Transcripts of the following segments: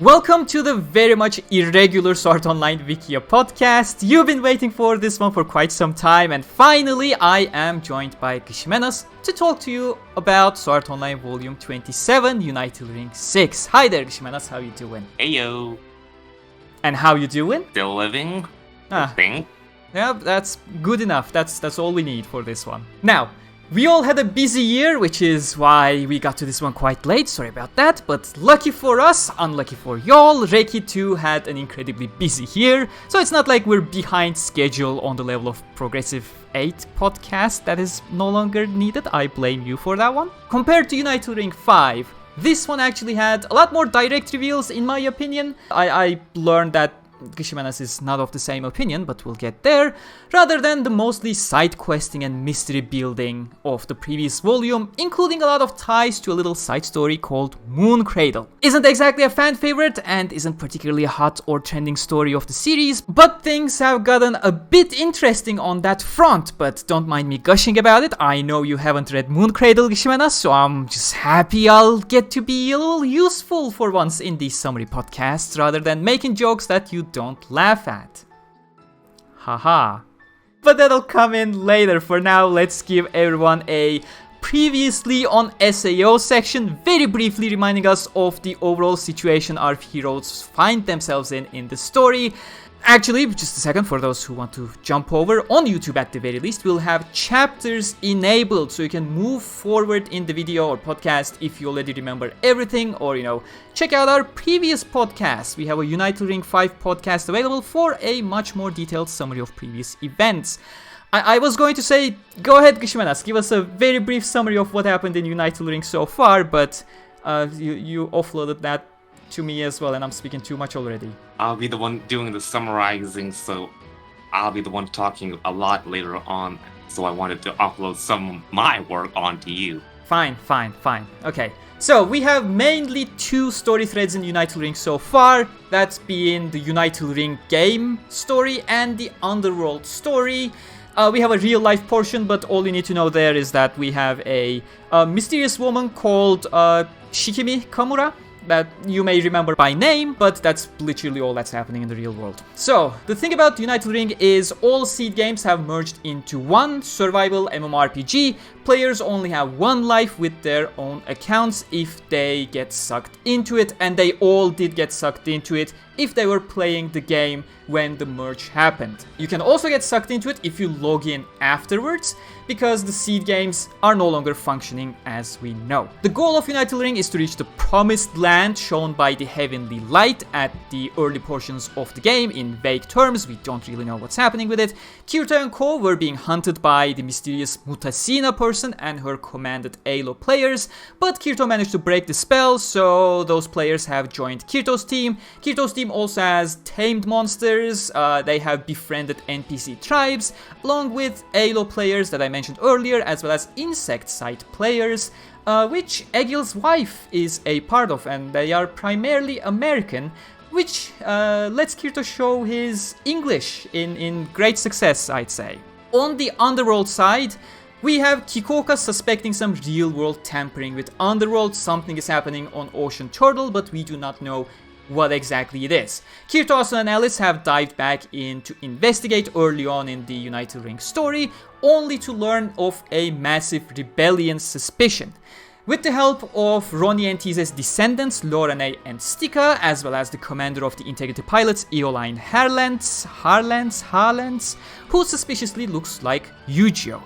Welcome to the very much irregular Art Online Wikia podcast. You've been waiting for this one for quite some time, and finally I am joined by Gsimenas to talk to you about Art Online Volume 27 Unital Ring VI. Hi there Gsimenas, how you doing? Heyo. And how you doing? Still living, I think. Yeah, that's good enough. That's all we need for this one. Now, we all had a busy year, which is why we got to this one quite late, sorry about that, but lucky for us, unlucky for y'all, Reiki too had an incredibly busy year, so it's not like we're behind schedule on the level of Progressive 8 podcast that is no longer needed. I blame you for that one. Compared to Unital Ring V, this one actually had a lot more direct reveals in my opinion. I learned that Gsimenas is not of the same opinion, but we'll get there, rather than the mostly side questing and mystery building of the previous volume, including a lot of ties to a little side story called Moon Cradle. Isn't exactly a fan favorite and isn't particularly a hot or trending story of the series, but things have gotten a bit interesting on that front, but don't mind me gushing about it. I know you haven't read Moon Cradle, Gsimenas, so I'm just happy I'll get to be a little useful for once in these summary podcasts, rather than making jokes that you don't laugh at. Haha. But that'll come in later. For now, let's give everyone a previously on SAO section, very briefly reminding us of the overall situation our heroes find themselves in the story. Actually, just a second, for those who want to jump over, on YouTube at the very least, we'll have chapters enabled so you can move forward in the video or podcast if you already remember everything, or, check out our previous podcasts. We have a Unital Ring V podcast available for a much more detailed summary of previous events. I was going to say, go ahead Gsimenas, give us a very brief summary of what happened in Unital Ring so far, but you offloaded that to me as well, and I'm speaking too much already. I'll be the one doing the summarizing, so I'll be the one talking a lot later on, so I wanted to upload some of my work onto you. Fine. Okay, so we have mainly two story threads in Unital Ring so far, that being the Unital Ring game story and the Underworld story. We have a real life portion, but all you need to know there is that we have a mysterious woman called Shikimi Kamura, that you may remember by name, but that's literally all that's happening in the real world. So, the thing about Unital Ring is all seed games have merged into one survival MMORPG. Players only have one life with their own accounts if they get sucked into it, and they all did get sucked into it if they were playing the game when the merge happened. You can also get sucked into it if you log in afterwards, because the seed games are no longer functioning as we know. The goal of Unital Ring is to reach the promised land shown by the heavenly light at the early portions of the game. In vague terms, we don't really know what's happening with it. Kirito and co were being hunted by the mysterious Mutasina person and her commanded ALO players, but Kirito managed to break the spell, so those players have joined Kirito's team. Kirito's team also has tamed monsters, they have befriended NPC tribes, along with ALO players that I mentioned earlier, as well as insect site players, which Egil's wife is a part of, and they are primarily American, which lets Kirito show his English in great success, I'd say. On the Underworld side, we have Kikoka suspecting some real-world tampering with Underworld. Something is happening on Ocean Turtle, but we do not know what exactly it is. Kirito, Asuna, and Alice have dived back in to investigate early on in the Unital Ring story, only to learn of a massive rebellion suspicion. With the help of Ronye and Tiese's descendants, Lorane and Stica, as well as the commander of the Integrity pilots, Eolyne Harlands, who suspiciously looks like Yu-Gi-Oh!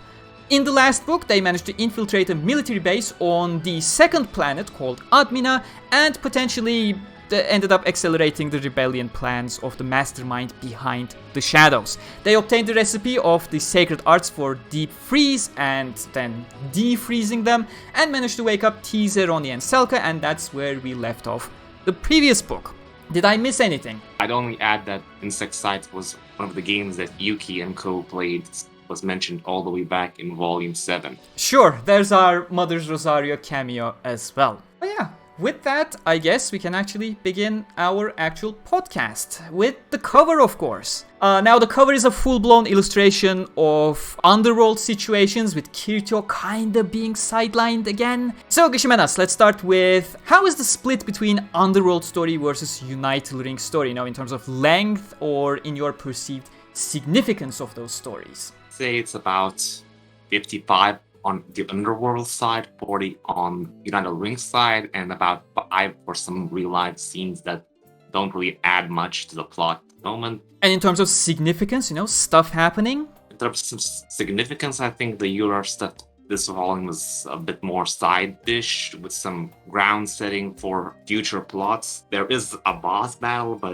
In the last book, they managed to infiltrate a military base on the second planet called Admina, and potentially ended up accelerating the rebellion plans of the mastermind behind the shadows. They obtained the recipe of the sacred arts for deep freeze and then defreezing them, and managed to wake up Tiese, Ronye, and Selka, and that's where we left off the previous book. Did I miss anything? I'd only add that Insect Sites was one of the games that Yuki and co played, was mentioned all the way back in Volume 7. Sure, there's our Mother's Rosario cameo as well. But yeah, with that, I guess we can actually begin our actual podcast with the cover, of course. Now, the cover is a full-blown illustration of Underworld situations with Kirito kinda being sidelined again. So, Gsimenas, let's start with how is the split between Underworld story versus Unital Ring story, in terms of length or in your perceived significance of those stories? Say it's about 55 on the Underworld side, 40 on Unital Ring side, and about 5 for some real-life scenes that don't really add much to the plot at the moment. And in terms of significance, stuff happening? In terms of significance, I think the Euro stuff this volume was a bit more side dish with some ground setting for future plots. There is a boss battle, but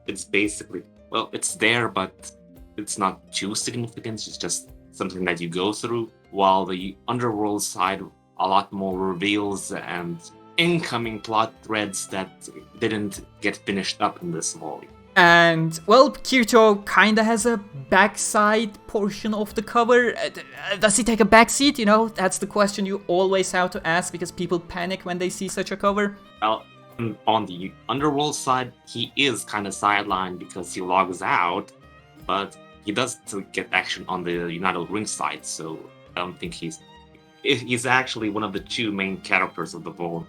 it's basically, well, it's there, but it's not too significant. It's just something that you go through. While the Underworld side, a lot more reveals and incoming plot threads that didn't get finished up in this volume. And, well, Kirito kinda has a backside portion of the cover. Does he take a backseat? That's the question you always have to ask because people panic when they see such a cover. Well, on the Underworld side, he is kind of sidelined because he logs out, but he does still get action on the Unital Ring side, so I don't think he's actually one of the two main characters of the volume,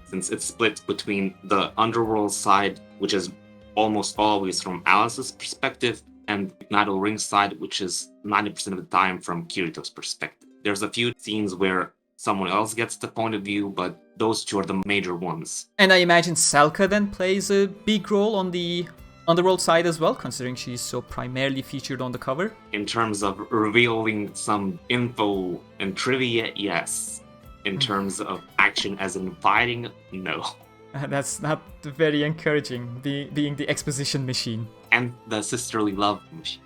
since it's split between the Underworld side, which is almost always from Alice's perspective, and Unital Ring side, which is 90% of the time from Kirito's perspective. There's a few scenes where someone else gets the point of view, but those two are the major ones. And I imagine Selka then plays a big role on the Underworld side as well, considering she's so primarily featured on the cover. In terms of revealing some info and trivia, yes. In terms of action as in fighting, no. That's not very encouraging, being the exposition machine. And the sisterly love machine.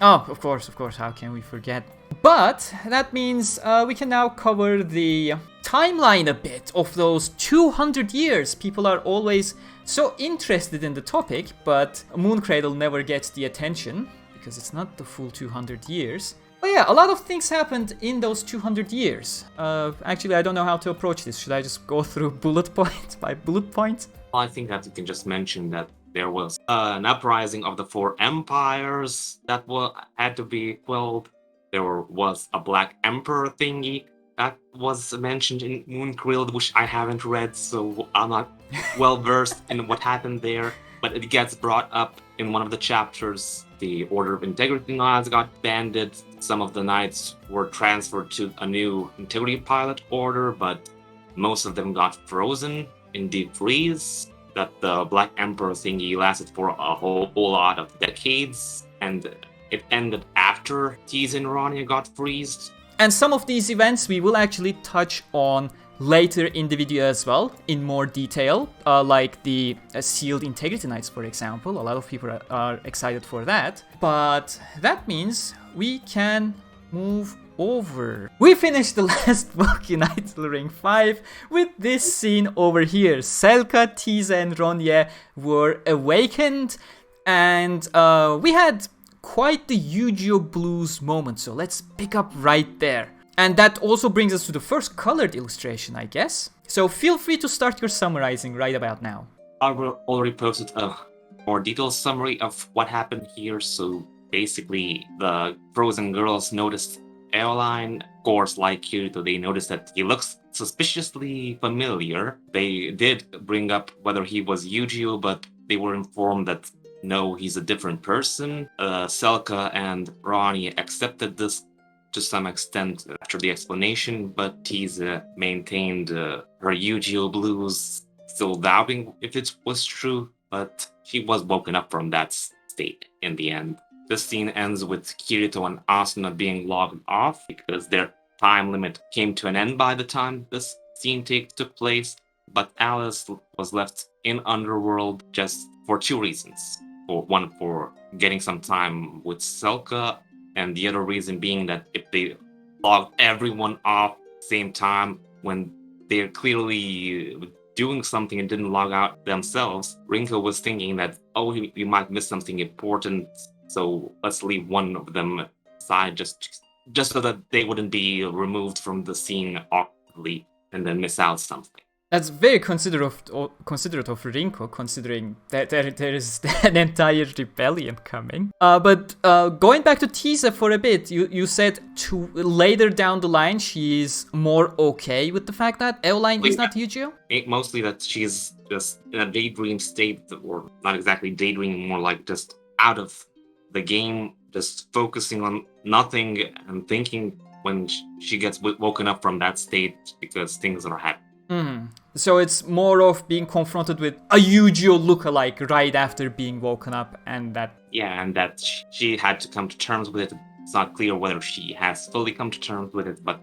Oh, of course, how can we forget? But that means we can now cover the timeline a bit of those 200 years. People are always so interested in the topic, but Moon Cradle never gets the attention because it's not the full 200 years. But yeah, a lot of things happened in those 200 years. Actually, I don't know how to approach this. Should I just go through bullet point by bullet point? Well, I think that you can just mention that there was an uprising of the 4 empires that had to be quelled. There was a Black Emperor thingy that was mentioned in Moon Cradle, which I haven't read, so I'm not well versed in what happened there. But it gets brought up in one of the chapters. The Order of Integrity Knights got banded. Some of the knights were transferred to a new Integrity Pilot Order, but most of them got frozen in deep freeze. That the Black Emperor thingy lasted for a whole lot of decades, and it ended after Tiese and Ronye got freezed. And some of these events we will actually touch on later in the video as well, in more detail, like the Sealed Integrity Knights, for example. A lot of people are excited for that. But that means we can move over. We finished the last book, Unital Ring VI, with this scene over here. Selka, Tiese and Ronye were awakened, and we had quite the Yu-Gi-Oh! Blues moment, so let's pick up right there. And that also brings us to the first colored illustration, I guess. So feel free to start your summarizing right about now. I already posted a more detailed summary of what happened here. So basically, the frozen girls noticed Eolyne. Of course, like Kirito, they noticed that he looks suspiciously familiar. They did bring up whether he was Yu-Gi-Oh!, but they were informed that no, he's a different person. Selka and Ronnie accepted this to some extent after the explanation, but Tiese maintained her Yu-Gi-Oh! Blues, still doubting if it was true, but she was woken up from that state in the end. This scene ends with Kirito and Asuna being logged off because their time limit came to an end by the time this scene took place, but Alice was left in Underworld just for 2 reasons. One, for getting some time with Selka, and the other reason being that if they logged everyone off at the same time when they're clearly doing something and didn't log out themselves, Rinko was thinking that, oh, we might miss something important, so let's leave one of them aside just so that they wouldn't be removed from the scene awkwardly and then miss out something. That's very considerate of Rinko, considering that there is an entire rebellion coming. But going back to Tiese for a bit, you said later down the line she is more okay with the fact that Eolyne is not Yu-Gi-Oh? Mostly that she's just in a daydream state, or not exactly daydreaming, more like just out of the game, just focusing on nothing and thinking when she gets woken up from that state because things are happening. Mm-hmm. So it's more of being confronted with a Yu-Gi-Oh lookalike right after being woken up, and that... Yeah, and that she had to come to terms with it. It's not clear whether she has fully come to terms with it, but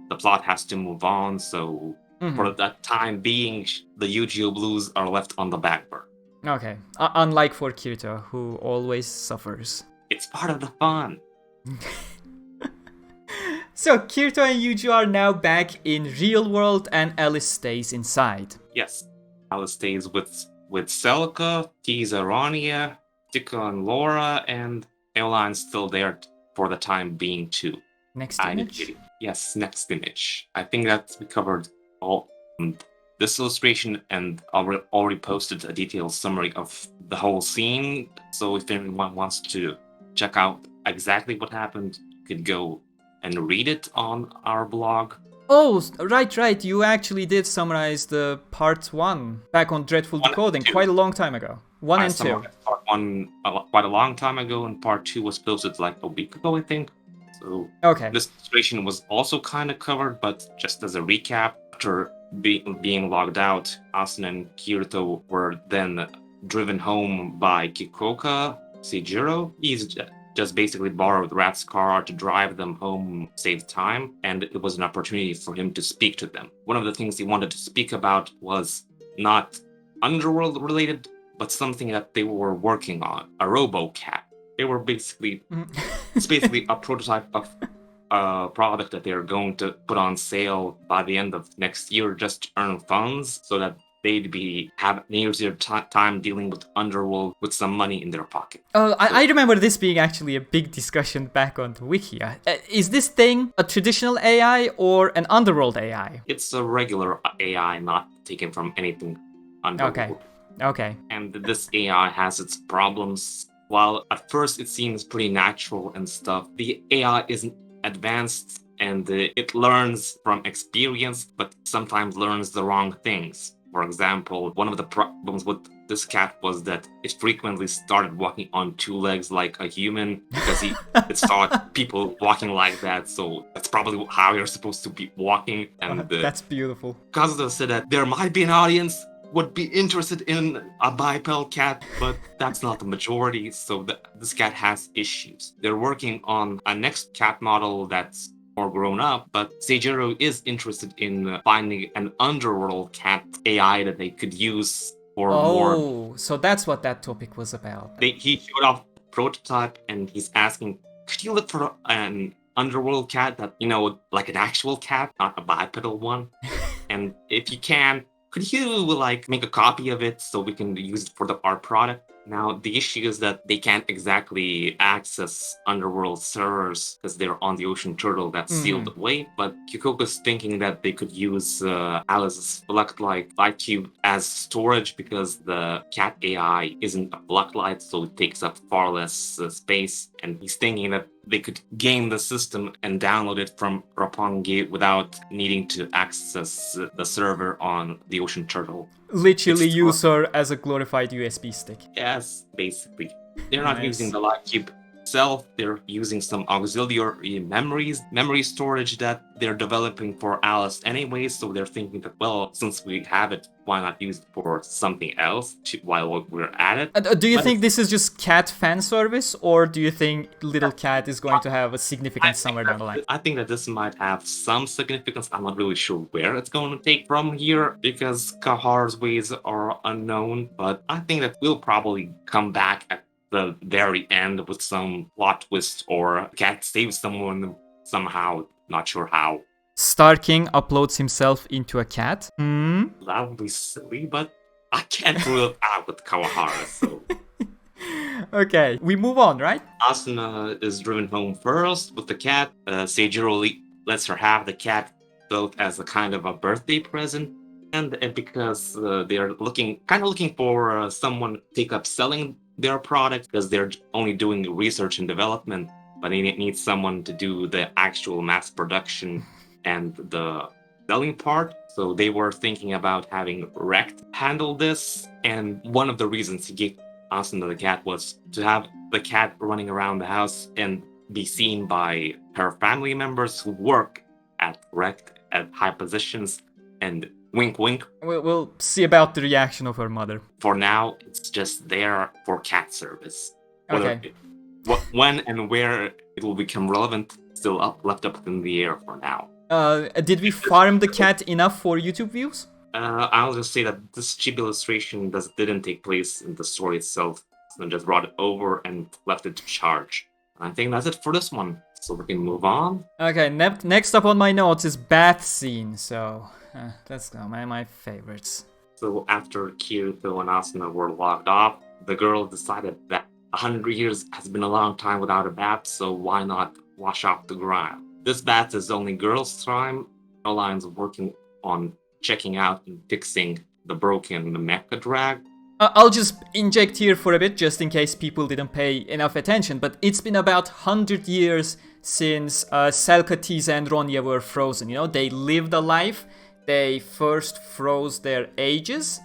the plot has to move on, so for that time being, the Yu-Gi-Oh blues are left on the back burner. Okay, unlike for Kirito, who always suffers. It's part of the fun. So Kirito and Yuji are now back in real world and Alice stays inside. Yes, Alice stays with Selka, Tiese and Ronye, Stica and Laura, and Eolyne's still there for the time being too. Next image? Yes, next image. I think that we covered all this illustration, and I already posted a detailed summary of the whole scene, so if anyone wants to check out exactly what happened, you could go and read it on our blog. Oh, right. You actually did summarize the part 1 back on Dreadful Decoding quite a long time ago. 1 and 2. Part 1 quite a long time ago, and part 2 was posted like a week ago, I think. So okay. This illustration was also kind of covered, but just as a recap, after being logged out, Asuna and Kirito were then driven home by Kikoka Seijiro. He's just basically borrowed Rat's car to drive them home, save time, and it was an opportunity for him to speak to them. One of the things he wanted to speak about was not Underworld related, but something that they were working on, a RoboCat. They were basically, it's basically a prototype of a product that they're going to put on sale by the end of next year just to earn funds so that they'd have an easier time dealing with Underworld with some money in their pocket. I remember this being actually a big discussion back on the Wikia. Is this thing a traditional AI or an Underworld AI? It's a regular AI, not taken from anything Underworld. Okay. And this AI has its problems. While at first it seems pretty natural and stuff, the AI isn't advanced and it learns from experience, but sometimes learns the wrong things. For example, one of the problems with this cat was that it frequently started walking on 2 legs like a human because it saw people walking like that, so that's probably how you're supposed to be walking. And that's beautiful. Kazuto said that there might be an audience would be interested in a bipedal cat, but that's not the majority, so this cat has issues. They're working on a next cat model that's more grown up, but Seijiro is interested in finding an Underworld cat AI that they could use for more. Oh, so that's what that topic was about. He showed off the prototype and he's asking, could you look for an Underworld cat that, like an actual cat, not a bipedal one? And if you can, could you make a copy of it so we can use it for the art product? Now, the issue is that they can't exactly access Underworld servers because they're on the Ocean Turtle that's sealed away, but Kikoka's thinking that they could use Alice's Blacklight Light Cube as storage because the cat AI isn't a Blacklight, so it takes up far less space, and he's thinking that they could game the system and download it from Roppongi without needing to access the server on the Ocean Turtle. Literally use her as a glorified USB stick. Yes, basically. They're not using the Light Cube itself, they're using some auxiliary memory storage that they're developing for Alice anyway, so they're thinking that, well, since we have it, why not use it for something else while we're at it? Do you think this is just cat fan service, or do you think Little Cat is going to have a significance somewhere down the line? I think that this might have some significance. I'm not really sure where it's going to take from here because Kahar's ways are unknown, but I think that we'll probably come back at the very end with some plot twist or Cat saves someone somehow, not sure how. Star King uploads himself into a cat? That would be silly, but I can't rule it out with Kawahara, so... Okay, we move on, right? Asuna is driven home first with the cat. Seijiro lets her have the cat built as a kind of a birthday present. and because they're looking for someone to take up selling their product because they're only doing research and development, but they need someone to do the actual mass production and the selling part. So they were thinking about having Rect handle this, and one of the reasons he gave Asuna the cat was to have the cat running around the house and be seen by her family members who work at Rect at high positions, and wink wink. We'll see about the reaction of her mother. For now, it's just there for cat service. Okay. When and where it will become relevant, still left up in the air for now. Did we farm the cat enough for YouTube views? I'll just say that this cheap illustration didn't take place in the story itself. So just brought it over and left it to charge. I think that's it for this one. So we can move on. Okay, next up on my notes is bath scene. So let's go. My favorites. So after Kirito and Asuna were logged off, the girl decided that 100 years has been a long time without a bath, so why not wash off the grime? This bath is only girls' time. Eolyne's working on checking out and fixing the broken mecha drag. I'll just inject here for a bit, just in case people didn't pay enough attention, but it's been about 100 years since Selka, Tiese and Ronye were frozen. You know, they lived a life, they first froze their ages,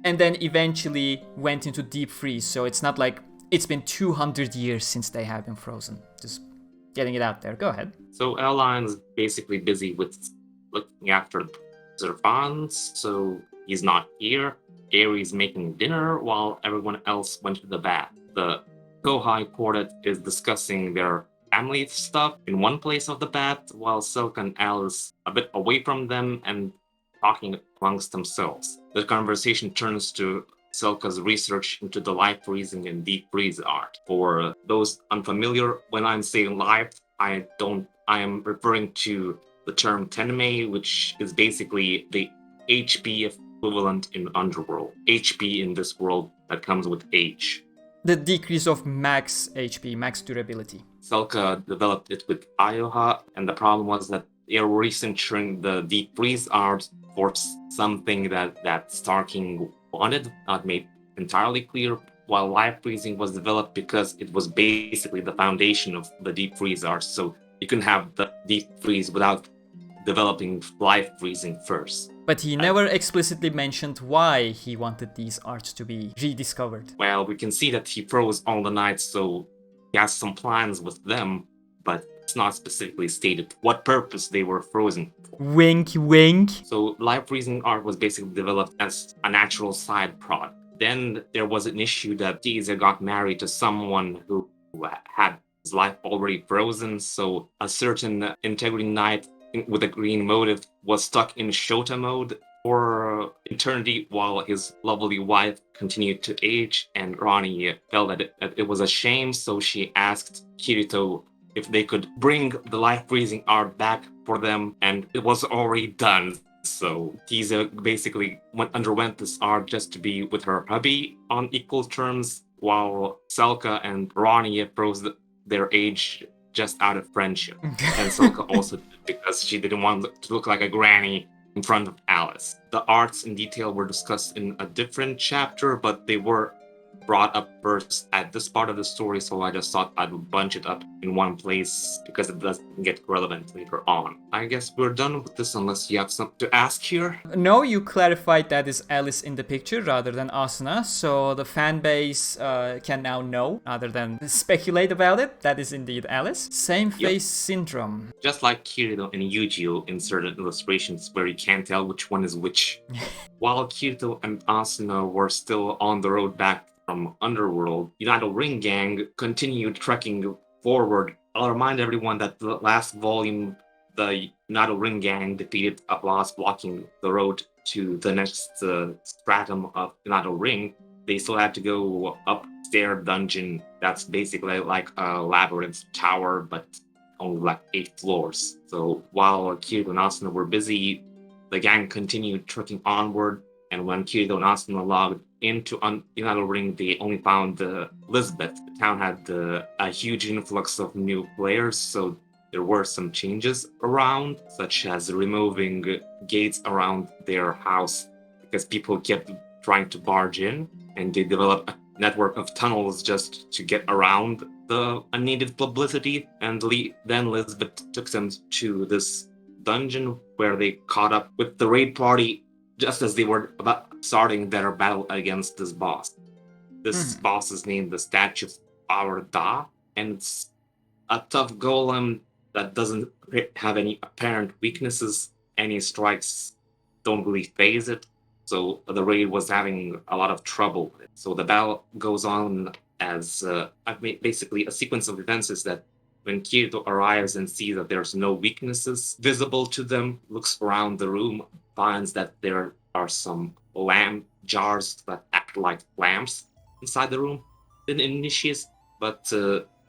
and then eventually went into deep freeze, so it's not like it's been 200 years since they have been frozen. Just getting it out there. Go ahead. So Eolyne's basically busy with looking after Zervans, so he's not here. Aries making dinner while everyone else went to the bath. The Kohai Quartet is discussing their family stuff in one place of the bath, while Selka and Alice a bit away from them and talking amongst themselves. The conversation turns to Selka's research into the life freezing and deep freeze art. For those unfamiliar, when I'm saying life, I am referring to the term Tenmei, which is basically the HP equivalent in Underworld. HP in this world that comes with age. The decrease of max HP, max durability. Selka developed it with Ioha, and the problem was that they were recenturing the deep freeze art for something that Star King wanted, not made entirely clear, while life freezing was developed because it was basically the foundation of the deep freeze art, so you can have the deep freeze without developing life freezing first. But he never explicitly mentioned why he wanted these arts to be rediscovered. Well, we can see that he froze all the knights, so he has some plans with them, but it's not specifically stated what purpose they were frozen for. Wink, wink. So life freezing art was basically developed as a natural side product. Then there was an issue that Tiese got married to someone who had his life already frozen, so a certain integrity knight with a green motive was stuck in Shota mode for eternity while his lovely wife continued to age, and Ronnie felt that it was a shame, so she asked Kirito if they could bring the life freezing art back for them, and it was already done. So Tiese basically underwent this art just to be with her hubby on equal terms, while Selka and Ronnie froze their age just out of friendship. And Selka also did because she didn't want to look like a granny in front of Alice. The arts in detail were discussed in a different chapter, but they were brought up first at this part of the story, so I just thought I'd bunch it up in one place because it doesn't get relevant later on. I guess we're done with this unless you have something to ask here. No, you clarified that is Alice in the picture rather than Asuna, so the fan base can now know, rather than speculate about it, that is indeed Alice. Same face syndrome. Just like Kirito and Yu-Gi-Oh! In certain illustrations where you can't tell which one is which. While Kirito and Asuna were still on the road back from Underworld, Unital Ring Gang continued trekking forward. I'll remind everyone that the last volume, the Unital Ring Gang defeated a boss blocking the road to the next stratum of Unital Ring. They still had to go upstairs dungeon that's basically like a labyrinth tower, but only like 8 floors. So while Kirito and Asuna were busy, the gang continued trekking onward, and when Kirito and Asuna logged into Unital Ring, they only found Elizabeth. The town had a huge influx of new players, so there were some changes around, such as removing gates around their house because people kept trying to barge in, and they developed a network of tunnels just to get around the unneeded publicity. And then Elizabeth took them to this dungeon where they caught up with the raid party just as they were about starting their battle against this boss. This boss is named the Statue of Power Da, and it's a tough golem that doesn't have any apparent weaknesses. Any strikes don't really phase it. So the raid was having a lot of trouble with it. So the battle goes on as basically a sequence of events is that when Kirito arrives and sees that there's no weaknesses visible to them, looks around the room, finds that there are some lamp jars that act like lamps inside the room. Then initiates, but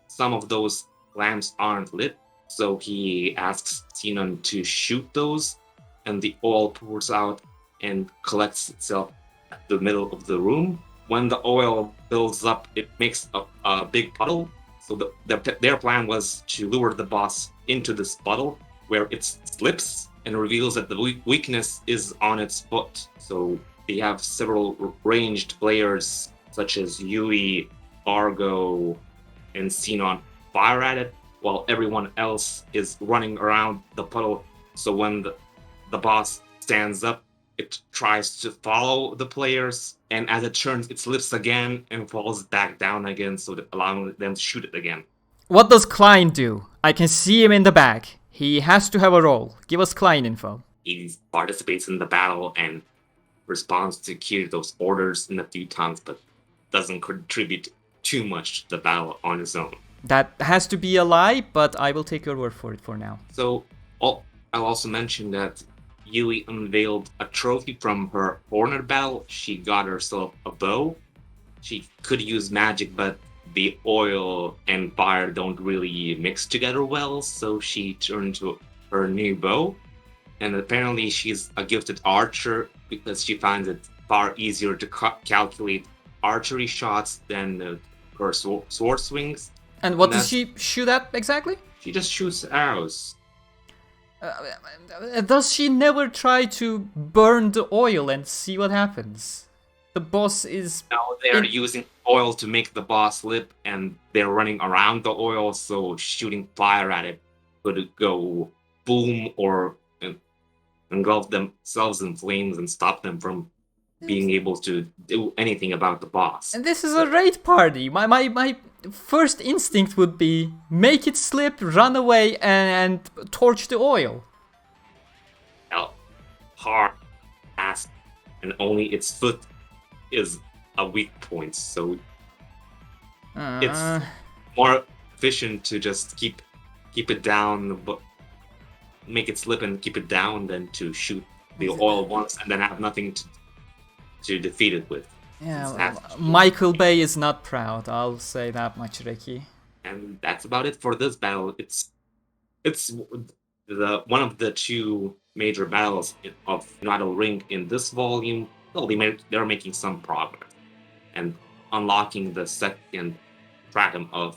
some of those lamps aren't lit. So he asks Xenon to shoot those, and the oil pours out and collects itself at the middle of the room. When the oil builds up, it makes a big puddle. So their plan was to lure the boss into this puddle where it slips and reveals that the weakness is on its foot. So they have several ranged players such as Yui, Argo, and Xenon fire at it, while everyone else is running around the puddle. So when the boss stands up, it tries to follow the players, and as it turns, it slips again and falls back down again, so that allowing them to shoot it again. What does Klein do? I can see him in the back. He has to have a role. Give us Klein info. He participates in the battle and responds to Kirito's orders in a few times, but doesn't contribute too much to the battle on his own. That has to be a lie, but I will take your word for it for now. So, I'll also mention that Yui unveiled a trophy from her corner battle. She got herself a bow. She could use magic, but the oil and fire don't really mix together well, so she turned to her new bow. And apparently she's a gifted archer because she finds it far easier to calculate archery shots than her sword swings. And what does she shoot at exactly? She just shoots arrows. Does she never try to burn the oil and see what happens? The boss is... No, they're using oil to make the boss slip, and they're running around the oil, so shooting fire at it could go boom or engulf themselves in flames and stop them from being able to do anything about the boss. And this is a raid party. My first instinct would be make it slip, run away, and torch the oil. Well, hard ass, and only its foot is a weak point, so it's more efficient to just keep it down, but make it slip and keep it down than to shoot the oil once and then have nothing to defeat it with. Yeah, Michael Bay is not proud, I'll say that much, Ricky. And that's about it for this battle. It's the one of the two major battles of Unital Ring in this volume. Well, they're making some progress and unlocking the second stratum of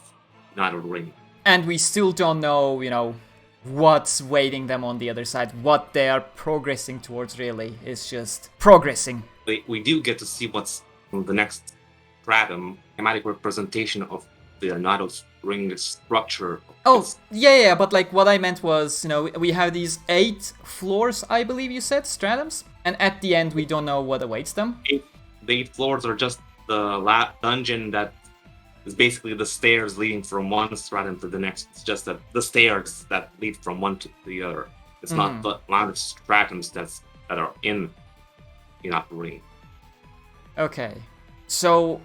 Unital Ring. And we still don't know, what's waiting them on the other side. What they are progressing towards, really, is just progressing. We do get to see what's in the next stratum, schematic representation of the Unital Ring structure. Oh, yeah, but what I meant was, we have these 8 floors, I believe you said, stratums, and at the end we don't know what awaits them. The 8 floors are just the dungeon that is basically the stairs leading from one stratum to the next. It's just the stairs that lead from one to the other. It's not the amount of stratums that are in Unital Ring. Okay, so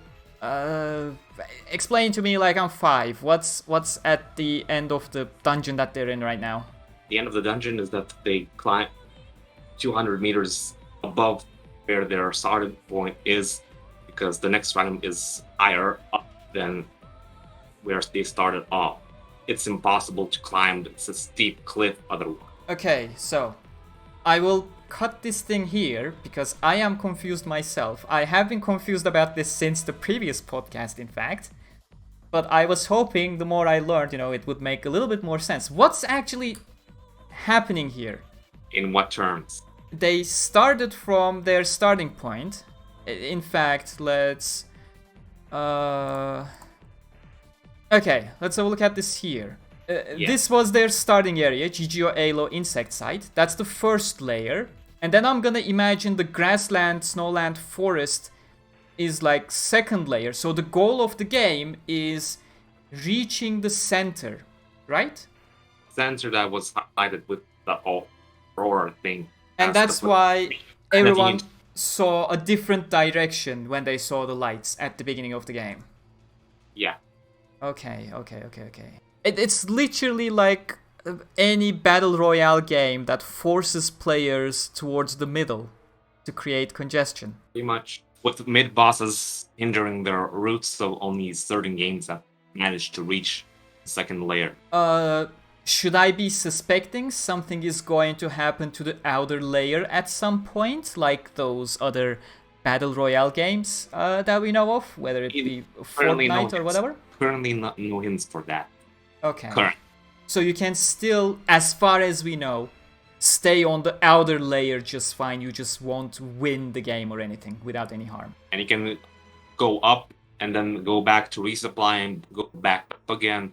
explain to me I'm 5. What's at the end of the dungeon that they're in right now? The end of the dungeon is that they climb 200 meters above where their starting point is, because the next stratum is higher up than where they started off. It's impossible to climb. It's a steep cliff otherwise. Okay, so I will cut this thing here because I am confused myself. I have been confused about this since the previous podcast, in fact. But I was hoping the more I learned, it would make a little bit more sense. What's actually happening here? In what terms? they started from their starting point. In fact, let's... Okay, let's have a look at this here. This was their starting area, GGO Alo insect site. That's the first layer. And then I'm gonna imagine the grassland, snowland, forest is like second layer. So the goal of the game is reaching the center, right? Center that was highlighted with the aurora thing. And that's why everyone saw a different direction when they saw the lights at the beginning of the game. Yeah. Okay. It's literally like any battle royale game that forces players towards the middle to create congestion. Pretty much. With mid bosses hindering their routes, so only certain games have managed to reach the second layer. Should I be suspecting something is going to happen to the outer layer at some point, like those other battle royale games that we know of, whether it be Fortnite or whatever? Currently, no hints for that. Okay. Correct. So you can still, as far as we know, stay on the outer layer just fine. You just won't win the game or anything without any harm. And you can go up and then go back to resupply and go back up again.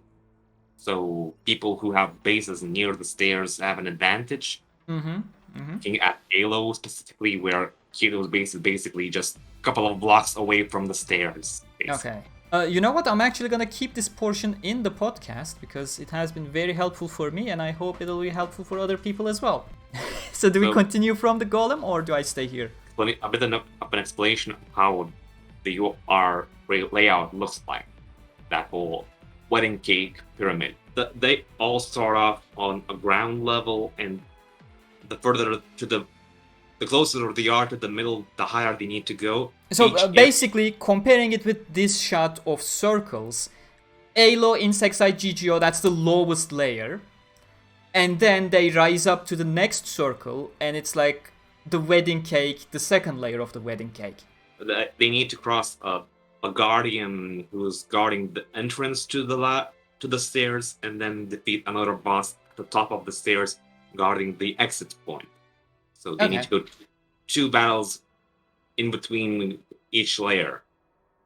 So people who have bases near the stairs have an advantage. Looking at Halo specifically, where Kirito's base is basically just a couple of blocks away from the stairs. Basically. Okay. You know what? I'm actually gonna keep this portion in the podcast because it has been very helpful for me, and I hope it'll be helpful for other people as well. So do we continue from the golem, or do I stay here? A bit of an explanation of how the UR layout looks like. That whole wedding cake pyramid. They all start off on a ground level, and the further to the closer they are to the middle, the higher they need to go. So basically, comparing it with this shot of circles, Alo, Insect Site, GGO, that's the lowest layer. And then they rise up to the next circle, and it's like the wedding cake, the second layer of the wedding cake. They need to cross a guardian who's guarding the entrance to the stairs, and then defeat another boss at the top of the stairs guarding the exit point. So they need to go 2 battles in between each layer.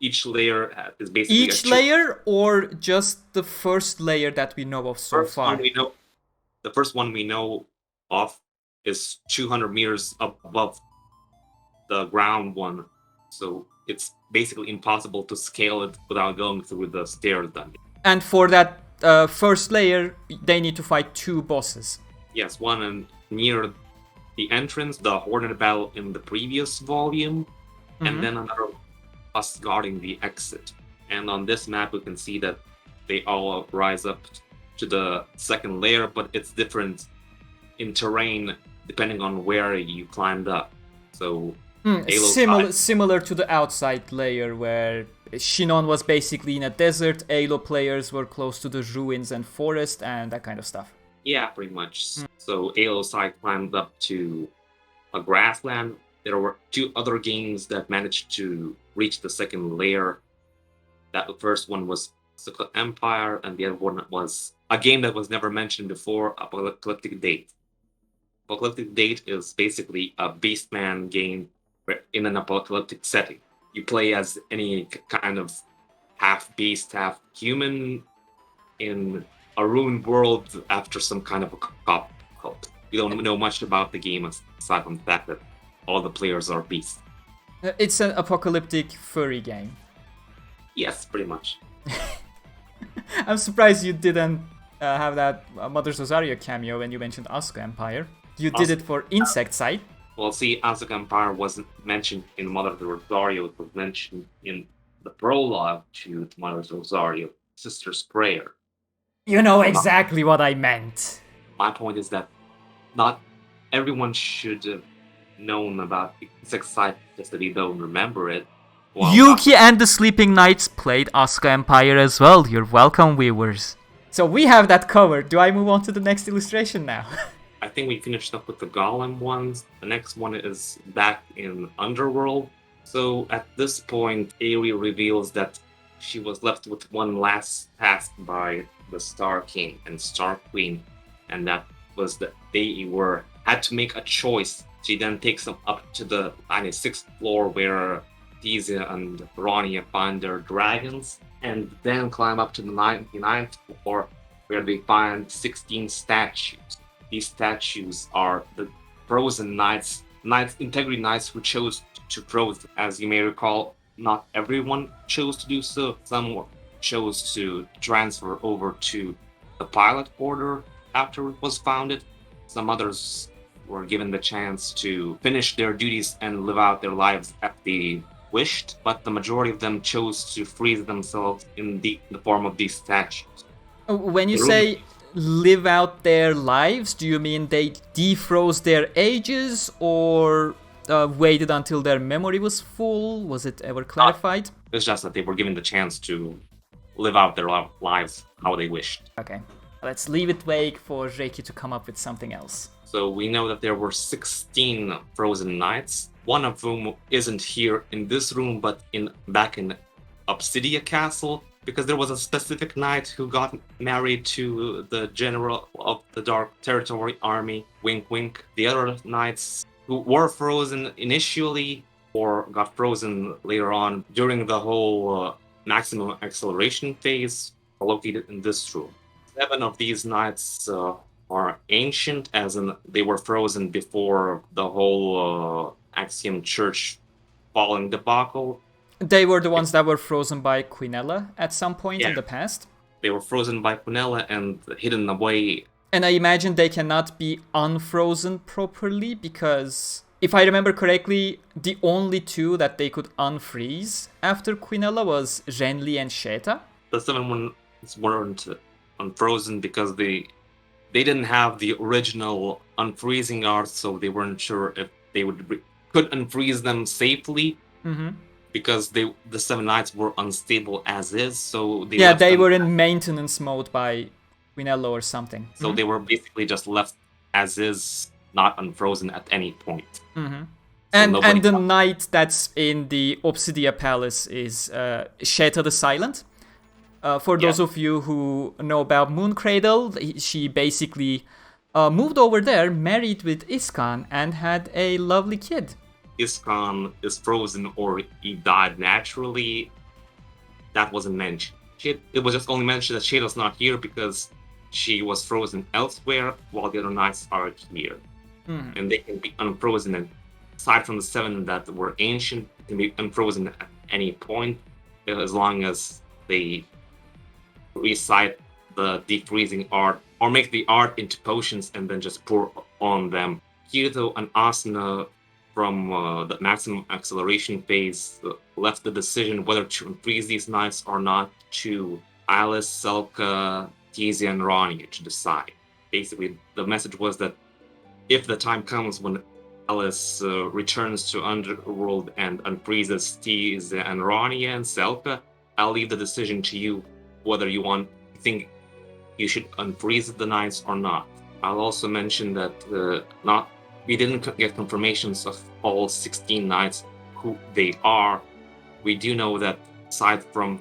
Each layer is basically each layer, or just the first layer that we know of so far? The first one we know of is 200 meters above the ground one. So it's basically impossible to scale it without going through the stairs dungeon. And for that first layer, they need to fight 2 bosses. Yes, one near the entrance, the Ordinal battle in the previous volume, and then another boss guarding the exit. And on this map, we can see that they all rise up to the second layer, but it's different in terrain depending on where you climbed up. So similar to the outside layer, where Shinon was basically in a desert, Alo players were close to the ruins and forest and that kind of stuff. Yeah, pretty much. So Alo's side climbed up to a grassland. There were 2 other games that managed to reach the second layer. That the first one was Selka Empire, and the other one was a game that was never mentioned before, Apocalyptic Date. Apocalyptic Date is basically a Beastman game in an apocalyptic setting. You play as any kind of half beast, half human in a ruined world after some kind of a cop cult. We don't know much about the game aside from the fact that all the players are beasts. It's an apocalyptic furry game. Yes, pretty much. I'm surprised you didn't have that Mother Rosario cameo when you mentioned Asuka Empire. You did it for Insect Site. Well, see, Asuka Empire wasn't mentioned in Mother Rosario. It was mentioned in the prologue to Mother Rosario, Sister's Prayer. You know exactly what I meant. My point is that not everyone should have known about Insect Site just that they don't remember it. Well, Yuki and the Sleeping Knights played Asuka Empire as well. You're welcome, viewers. So we have that covered. Do I move on to the next illustration now? I think we finished up with the Golem ones. The next one is back in Underworld. So at this point, Aerie reveals that she was left with one last task by the Star King and Star Queen, and that was that they had to make a choice She then takes them up to the 96th floor where Tiese and Ronye find their dragons, and then climb up to the 99th floor where they find 16 statues. These statues are the frozen knights, integrity knights who chose to froze. As you may recall, not everyone chose to do so. Some chose to transfer over to the pilot order after it was founded. Some others were given the chance to finish their duties and live out their lives as they wished, but the majority of them chose to freeze themselves in the form of these statues. When you say live out their lives, do you mean they defroze their ages or waited until their memory was full? Was it ever clarified? It's just that they were given the chance to live out their lives how they wished. Okay, let's leave it vague for Reiki to come up with something else. So we know that there were 16 frozen knights, one of whom isn't here in this room, but back in Obsidia Castle, because there was a specific knight who got married to the general of the Dark Territory Army, wink wink. The other knights who were frozen initially or got frozen later on during the whole maximum acceleration phase are located in this room. 7 of these knights are ancient, as in they were frozen before the whole Axiom Church falling debacle. They were the ones that were frozen by Quinella at some point in the past. They were frozen by Quinella and hidden away. And I imagine they cannot be unfrozen properly because, if I remember correctly, the only 2 that they could unfreeze after Quinella was Renly and Sheta. The 7 ones weren't unfrozen because they didn't have the original unfreezing art, so they weren't sure if they could unfreeze them safely. Mm-hmm. Because the 7 knights were unstable as is, so they were in maintenance mode by Quinella or something. So they were basically just left as is, not unfrozen at any point. Mm-hmm. And the knight that's in the Obsidia Palace is Sheta the Silent. For those of you who know about Moon Cradle, she basically moved over there, married with Iskan, and had a lovely kid. Iskan is frozen or he died naturally. That wasn't mentioned. It was just only mentioned that Shada's not here because she was frozen elsewhere while the other knights are here. Mm-hmm. And they can be unfrozen. And aside from the 7 that were ancient, they can be unfrozen at any point as long as they recite the defreezing art or make the art into potions and then just pour on them. Kirito and Asuna from the maximum acceleration phase left the decision whether to unfreeze these knights or not to Alice, Selka, Tiese, and Ronye to decide. Basically, the message was that if the time comes when Alice returns to Underworld and unfreezes Tiese and Ronye and Selka, I'll leave the decision to you whether you think you should unfreeze the knights or not. I'll also mention that we didn't get confirmations of all 16 knights who they are. We do know that aside from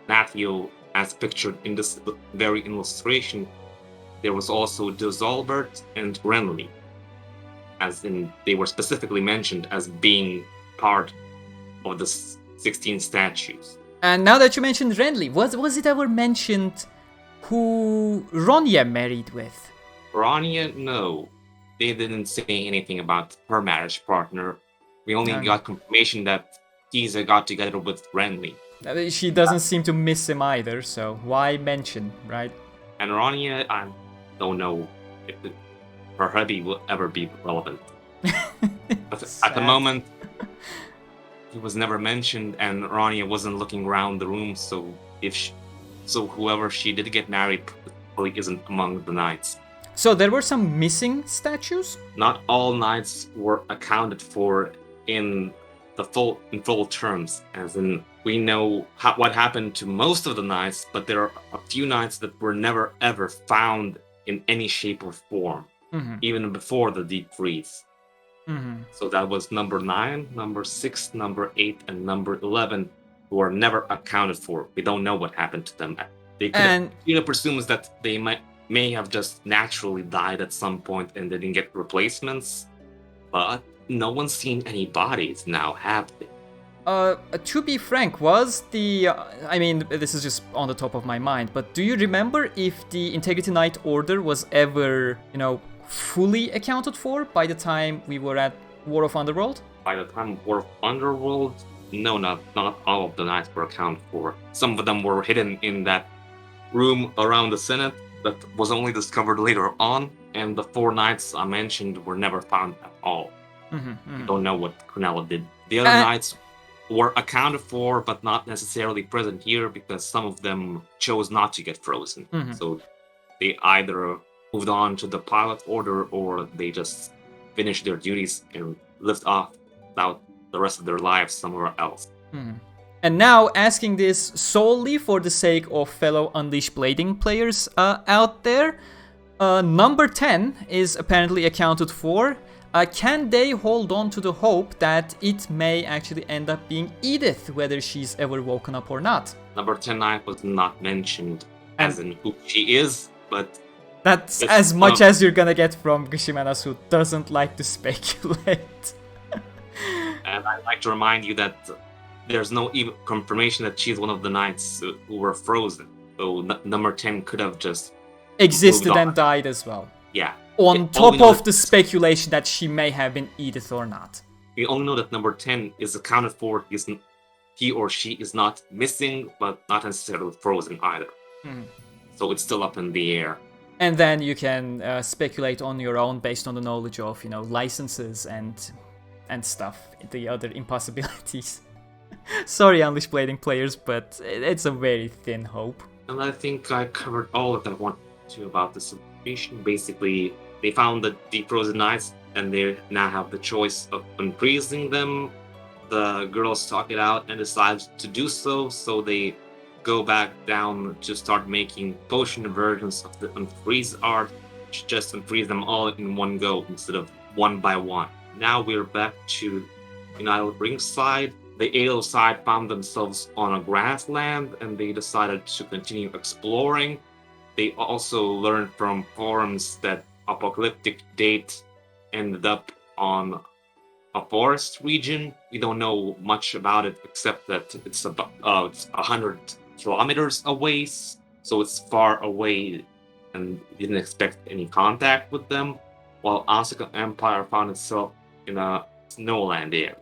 Nathio, as pictured in this very illustration, there was also Dizolbert and Renly, as in they were specifically mentioned as being part of the 16 statues. And now that you mentioned Renly, was it ever mentioned who Ronye married with? Ronye, no. They didn't say anything about her marriage partner. We only got confirmation that Tiese got together with Renly. She doesn't seem to miss him either, so why mention, right? And Ronye, I don't know if her hubby will ever be relevant. At the moment, he was never mentioned, and Ronye wasn't looking around the room, so whoever she did get married probably isn't among the knights. So there were some missing statues? Not all knights were accounted for in full terms, as in we know what happened to most of the knights, but there are a few knights that were never ever found in any shape or form, even before the deep freeze. So that was number 9, number 6, number 8, and number 11, who are never accounted for. We don't know what happened to them. Presumes that they may have just naturally died at some point and they didn't get replacements. But no one's seen any bodies now, have they? To be frank, was the... I mean, this is just on the top of my mind, but do you remember if the Integrity Knight Order was ever, fully accounted for by the time we were at War of Underworld? By the time of War of Underworld, no, not all of the knights were accounted for. Some of them were hidden in that room around the Senate that was only discovered later on, and the 4 knights I mentioned were never found at all. We don't know what Cornella did. The other knights were accounted for, but not necessarily present here because some of them chose not to get frozen. So they either moved on to the pilot order or they just finished their duties and lived off about the rest of their lives somewhere else. And now, asking this solely for the sake of fellow Unleash Blading players out there, number 10 is apparently accounted for. Can they hold on to the hope that it may actually end up being Edith, whether she's ever woken up or not? Number 10 knight was not mentioned as in who she is, but... That's as much as you're gonna get from Gsimenas, who doesn't like to speculate. And I'd like to remind you that there's no even confirmation that she's one of the knights who were frozen. So number 10 could have just... existed and died as well. Yeah. On top of the speculation that she may have been Edith or not. We only know that number 10 is accounted for. He or she is not missing, but not necessarily frozen either. So it's still up in the air. And then you can speculate on your own based on the knowledge of, licenses and stuff, the other impossibilities. Sorry, Unleash Blading players, but it's a very thin hope. And I think I covered all that I wanted to about this situation. Basically, they found the defrozen knights, and they now have the choice of unfreezing them. The girls talk it out and decide to do so, so they go back down to start making potion versions of the unfreeze art, just unfreeze them all in one go instead of one by one. Now we're back to Unital Ring side. The AO side found themselves on a grassland and they decided to continue exploring. They also learned from forums that Apocalyptic Date ended up on a forest region. We don't know much about it except that it's about 100 kilometers away, so it's far away and didn't expect any contact with them, while Asuka Empire found itself in a snowland area.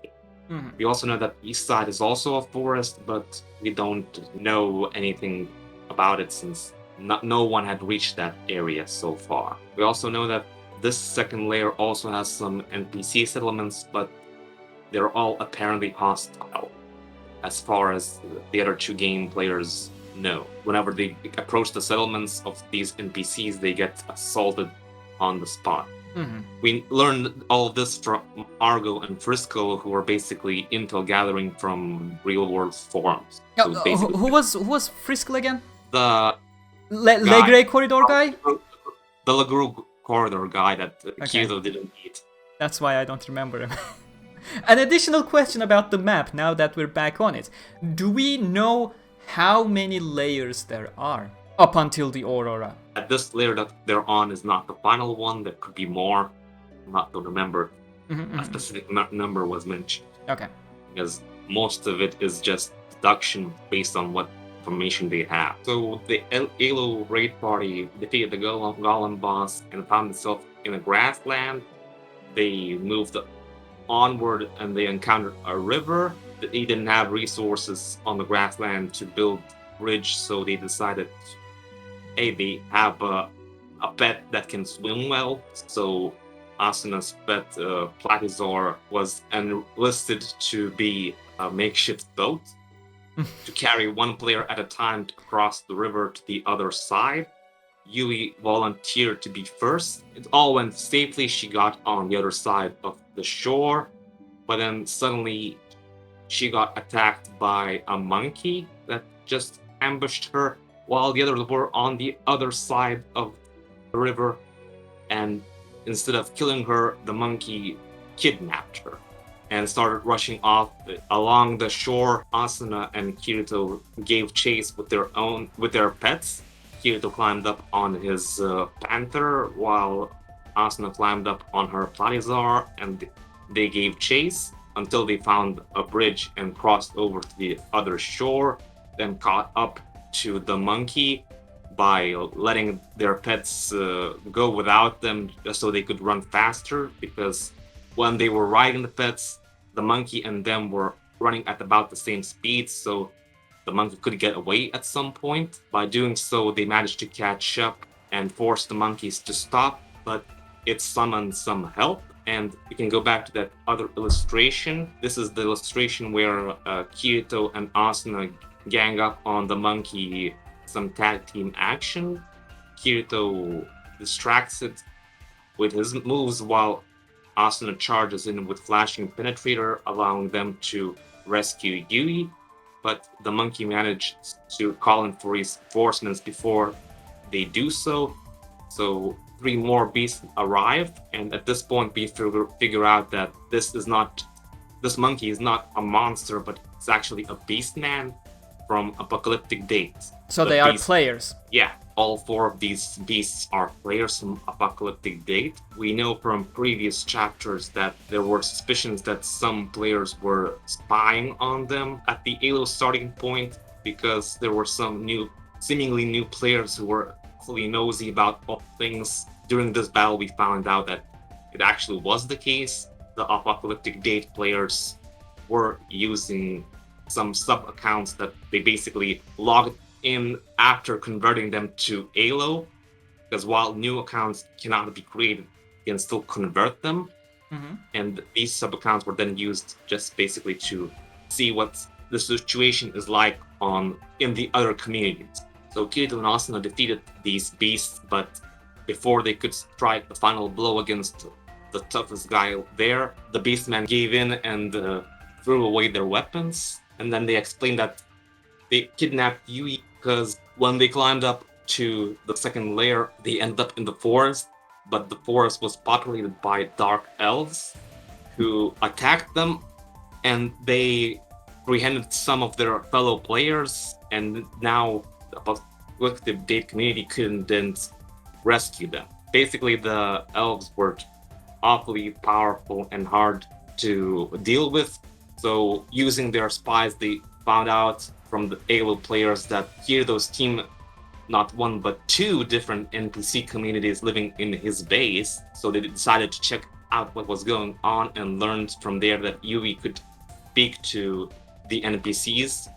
We also know that east side is also a forest, but we don't know anything about it since no one had reached that area so far. We also know that this second layer also has some NPC settlements, but they're all apparently hostile, as far as the other 2 game players know. Whenever they approach the settlements of these NPCs, they get assaulted on the spot. We learned all of this from Argo and Frisco, who are basically intel gathering from real-world forums. So who was Frisco again? The Legre Corridor guy? The Legre Corridor guy that Kirito didn't meet. That's why I don't remember him. An additional question about the map, now that we're back on it. Do we know how many layers there are up until the Aurora? This layer that they're on is not the final one. There could be more. I'm not going to remember a specific number was mentioned. Okay. Because most of it is just deduction based on what information they have. So the Elo raid party defeated the Golem boss and found itself in a grassland. They moved onward and they encountered a river. They didn't have resources on the grassland to build a bridge, so they decided, hey, they have a pet that can swim well. So Asuna's pet, Platizor, was enlisted to be a makeshift boat to carry one player at a time to cross the river to the other side. Yui volunteered to be first. It all went safely. She got on the other side of the shore, but then suddenly she got attacked by a monkey that just ambushed her while the others were on the other side of the river. And instead of killing her, the monkey kidnapped her and started rushing off along the shore. Asuna and Kirito gave chase with their pets. Kirito climbed up on his panther, while Asuna climbed up on her Platizar, and They gave chase until they found a bridge and crossed over to the other shore, then caught up to the monkey by letting their pets go without them just so they could run faster, because when they were riding the pets, the monkey and them were running at about the same speed, so the monkey could get away at some point. By doing so, they managed to catch up and force the monkeys to stop, but it summoned some help. And we can go back to that other illustration. This is the illustration where Kirito and Asuna gang up on the monkey, some tag team action. Kirito distracts it with his moves while Asuna charges in with flashing penetrator, allowing them to rescue Yui. But the monkey managed to call in for reinforcements before they do so. So 3 more beasts arrive, and at this point we figure out that this monkey is not a monster, but it's actually a beast man from Apocalyptic Dates. So they are players. Yeah, all 4 of these beasts are players from Apocalyptic Date. We know from previous chapters that there were suspicions that some players were spying on them at the Alo starting point, because there were some seemingly new players who were fully nosy about all things. During this battle, we found out that it actually was the case. The Apocalyptic Date players were using some sub-accounts that they basically logged in after converting them to Alo, because while new accounts cannot be created, you can still convert them. Mm-hmm. And these sub-accounts were then used just basically to see what the situation is like in the other communities. So Kirito and Asuna defeated these beasts, but before they could strike the final blow against the toughest guy there, the beastmen gave in and threw away their weapons. And then they explained that they kidnapped Yui because when they climbed up to the second layer, they ended up in the forest, but the forest was populated by Dark Elves who attacked them, and they apprehended some of their fellow players, and now the Apocalyptic Date community couldn't rescue them. Basically, the elves were awfully powerful and hard to deal with. So using their spies, they found out from the Alo players that Kirito's team, not 1 but 2 different NPC communities living in his base. So they decided to check out what was going on and learned from there that Yui could speak to the NPCs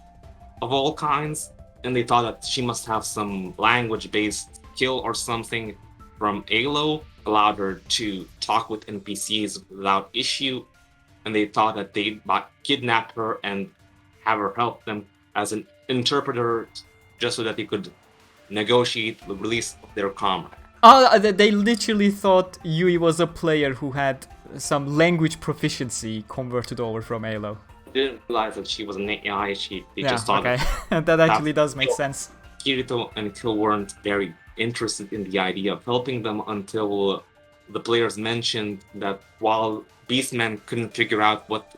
of all kinds. And they thought that she must have some language-based skill or something from Alo, allowed her to talk with NPCs without issue. And they thought that they might kidnap her and have her help them as an interpreter, just so that they could negotiate the release of their comrade. Oh, they literally thought Yui was a player who had some language proficiency converted over from Alo. They didn't realize that she was an AI. They just thought okay. That actually does make sense. Kirito and Kyo weren't very interested in the idea of helping them until the players mentioned that while Beastmen couldn't figure out what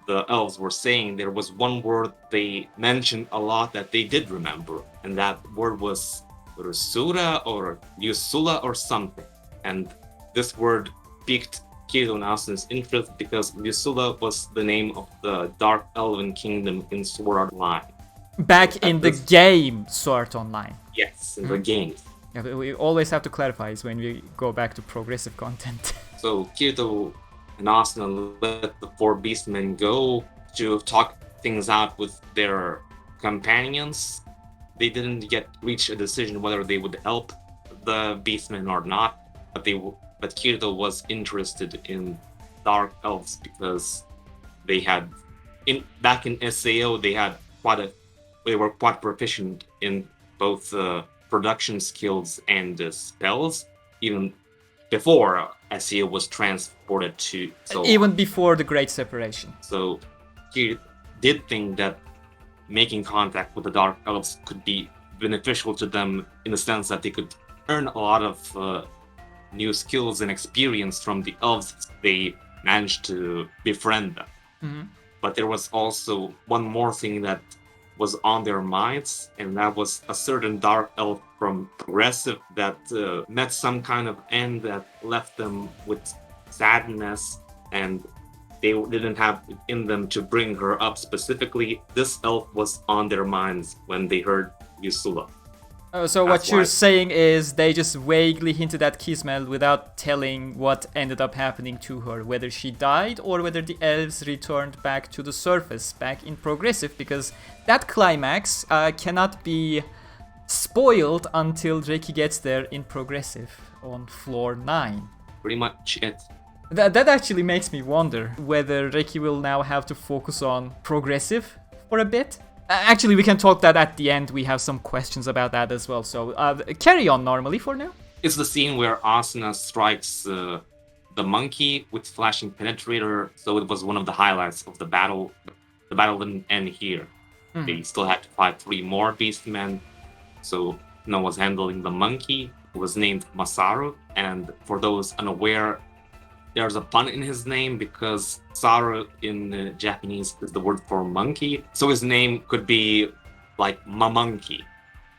the elves were saying, there was one word they mentioned a lot that they did remember, and that word was Rusura or Yusula or something. And this word piqued Kirito and Asuna's interest because Yusula was the name of the Dark Elven kingdom in Sword Art Online. Back in the game Sword Art Online. Yes, in the game. Yeah, we always have to clarify is when we go back to progressive content. So Kirito and Asuna let the 4 beastmen go to talk things out with their companions. They didn't yet reach a decision whether they would help the beastmen or not, but Kirito was interested in Dark Elves because they had back in SAO they were quite proficient in both production skills and spells, even before SAO was transported to... Even before the Great Separation. So he did think that making contact with the Dark Elves could be beneficial to them in the sense that they could earn a lot of new skills and experience from the elves they managed to befriend them. Mm-hmm. But there was also one more thing that was on their minds, and that was a certain Dark Elf from Progressive that met some kind of end that left them with sadness, and they didn't have it in them to bring her up specifically. This elf was on their minds when they heard Yusula. Oh, so what you're saying is they just vaguely hinted at Kizmel without telling what ended up happening to her, whether she died or whether the elves returned back to the surface, back in progressive, because that climax cannot be spoiled until Reki gets there in progressive on floor 9. Pretty much it. That actually makes me wonder whether Reki will now have to focus on progressive for a bit. Actually, we can talk that at the end. We have some questions about that as well. So carry on normally for now. It's the scene where Asuna strikes the monkey with flashing penetrator. So it was one of the highlights of the battle. The battle didn't end here. Mm-hmm. They still had to fight 3 more beastmen. So no was handling the monkey, who was named Masaru. And for those unaware, there's a pun in his name because Saru in Japanese is the word for monkey. So his name could be like Mamonkey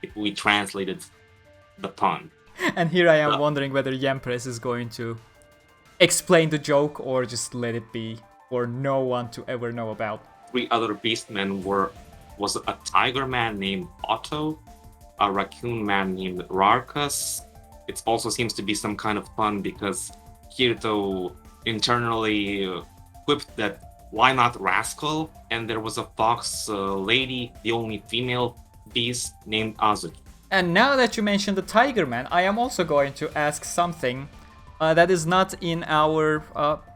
if we translated the pun. And here I am wondering whether Yempress is going to explain the joke or just let it be for no one to ever know about. 3 other beastmen was a tiger man named Otto, a raccoon man named Rarkus. It also seems to be some kind of fun because Kirito internally quipped that why not Rascal? And there was a fox lady, the only female beast, named Azuki. And now that you mentioned the Tiger Man, I am also going to ask something that is not in our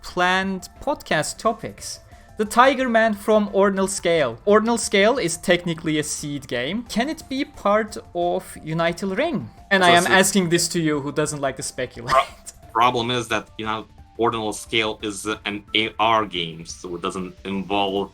planned podcast topics. The Tiger Man from Ordinal Scale. Ordinal Scale is technically a seed game. Can it be part of Unital Ring? And I am asking this to you who doesn't like to speculate. Problem is that Ordinal Scale is an AR game, so it doesn't involve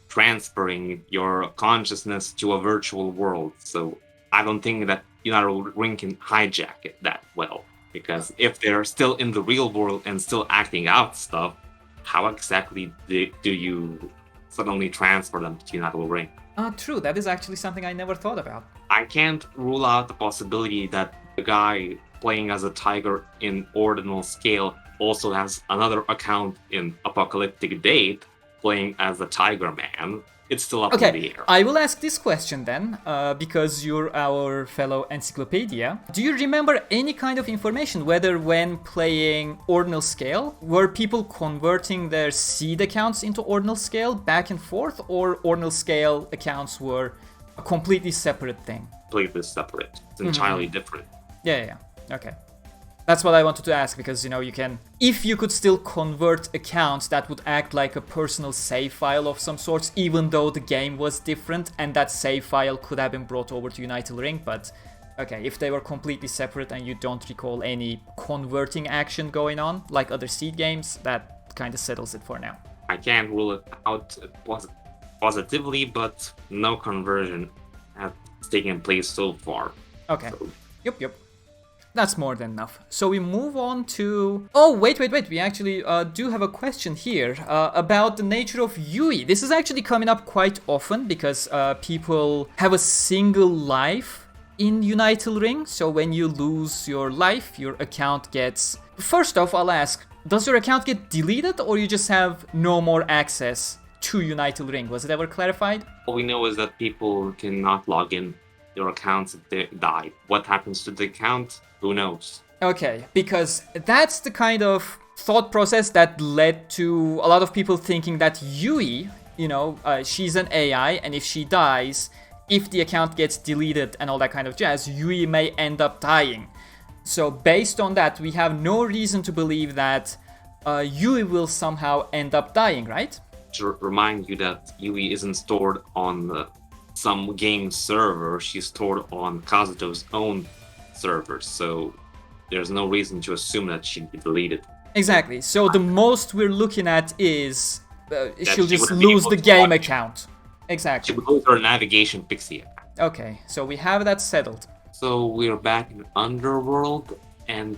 transferring your consciousness to a virtual world. So I don't think that Unital Ring can hijack it that well, because if they're still in the real world and still acting out stuff, how exactly do you suddenly transfer them to Unital Ring? True, that is actually something I never thought about. I can't rule out the possibility that the guy playing as a tiger in Ordinal Scale also has another account in Apocalyptic Date playing as a Tiger Man. It's still up in the air. I will ask this question then, because you're our fellow encyclopedia. Do you remember any kind of information, whether when playing Ordinal Scale, were people converting their seed accounts into Ordinal Scale back and forth, or Ordinal Scale accounts were a completely separate thing? Completely separate. It's entirely different. Yeah. Okay. That's what I wanted to ask, because, you can... If you could still convert accounts, that would act like a personal save file of some sorts, even though the game was different, and that save file could have been brought over to Unital Ring, but... Okay, if they were completely separate and you don't recall any converting action going on, like other seed games, that kind of settles it for now. I can't rule it out positively, but no conversion has taken place so far. Okay. So. Yep. That's more than enough. So we move on to... Oh, wait. We actually do have a question here about the nature of Yui. This is actually coming up quite often because people have a single life in Unital Ring. So when you lose your life, your account gets... First off, I'll ask, does your account get deleted or you just have no more access to Unital Ring? Was it ever clarified? All we know is that people cannot log in their accounts if they die. What happens to the account? Who knows? Okay, because that's the kind of thought process that led to a lot of people thinking that Yui, she's an AI, and if she dies, if the account gets deleted and all that kind of jazz, Yui may end up dying. So based on that, we have no reason to believe that Yui will somehow end up dying, right? To remind you that Yui isn't stored on some game server, she's stored on Kazuto's own servers, so there's no reason to assume that she'd be deleted. Exactly, so the most we're looking at is she'll just lose the game account. Exactly. She would lose her navigation pixie account. Okay, so we have that settled. So we're back in Underworld, and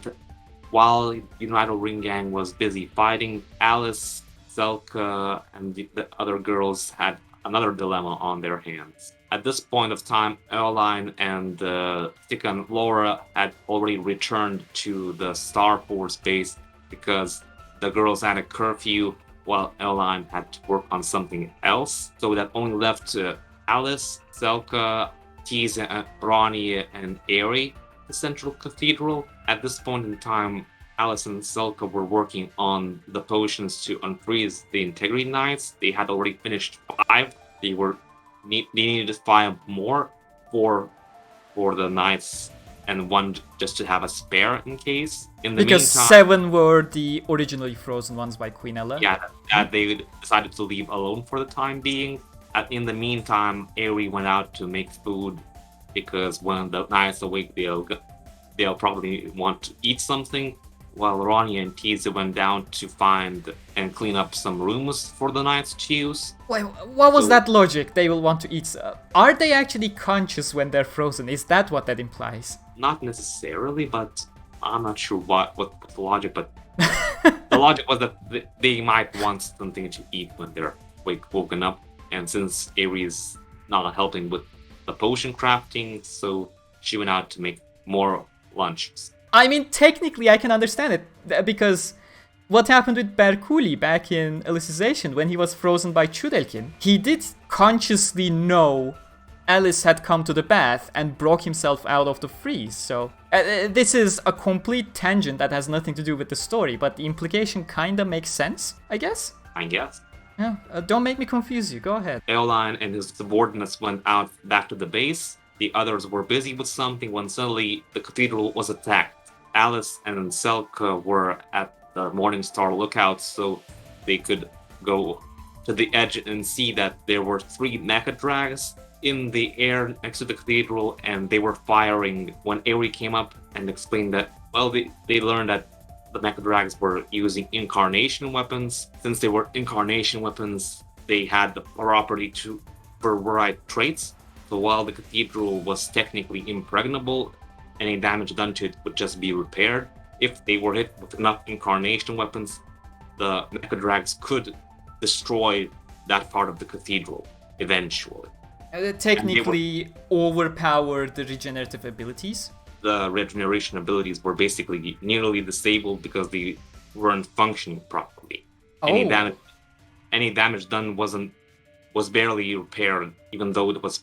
while Unital Ring Gang was busy fighting, Alice, Selka, and the other girls had another dilemma on their hands. At this point of time, Eolyne and Stica and Laura had already returned to the Star Force base because the girls had a curfew while Eolyne had to work on something else. So that only left Alice, Selka, Tiese and Ronye, and Aery, the Central Cathedral. At this point in time, Alice and Selka were working on the potions to unfreeze the Integrity Knights. They had already finished 5. They needed 5 more for the Knights, and 1 just to have a spare in case. In the because meantime, 7 were the originally frozen ones by Queen Ella. Yeah, that they decided to leave alone for the time being. In the meantime, Aery went out to make food because when the Knights awake, they'll probably want to eat something. While Ronye and Tiese went down to find and clean up some rooms for the Knights to use. Wait, what was that logic? They will want to eat. Are they actually conscious when they're frozen? Is that what that implies? Not necessarily, but I'm not sure what the logic. But the logic was that they might want something to eat when they're woken up. And since Aery is not helping with the potion crafting, so she went out to make more lunches. I mean, technically, I can understand it, because what happened with Berkuli back in Alicization when he was frozen by Chudelkin? He did consciously know Alice had come to the bath and broke himself out of the freeze, so this is a complete tangent that has nothing to do with the story, but the implication kinda makes sense, I guess? I guess. Yeah, don't make me confuse you, go ahead. Eolyne and his subordinates went out back to the base. The others were busy with something when suddenly the cathedral was attacked. Alice and Selka were at the Morningstar lookout so they could go to the edge and see that there were 3 mecha drags in the air next to the cathedral, and they were firing when Aery came up and explained that, well, they learned that the mecha drags were using incarnation weapons. Since they were incarnation weapons, they had the property to override traits. So while the cathedral was technically impregnable, any damage done to it would just be repaired. If they were hit with enough incarnation weapons, the mecha drags could destroy that part of the cathedral eventually. Technically overpower the regenerative abilities. The regeneration abilities were basically nearly disabled because they weren't functioning properly. Oh. Any damage done was barely repaired, even though it was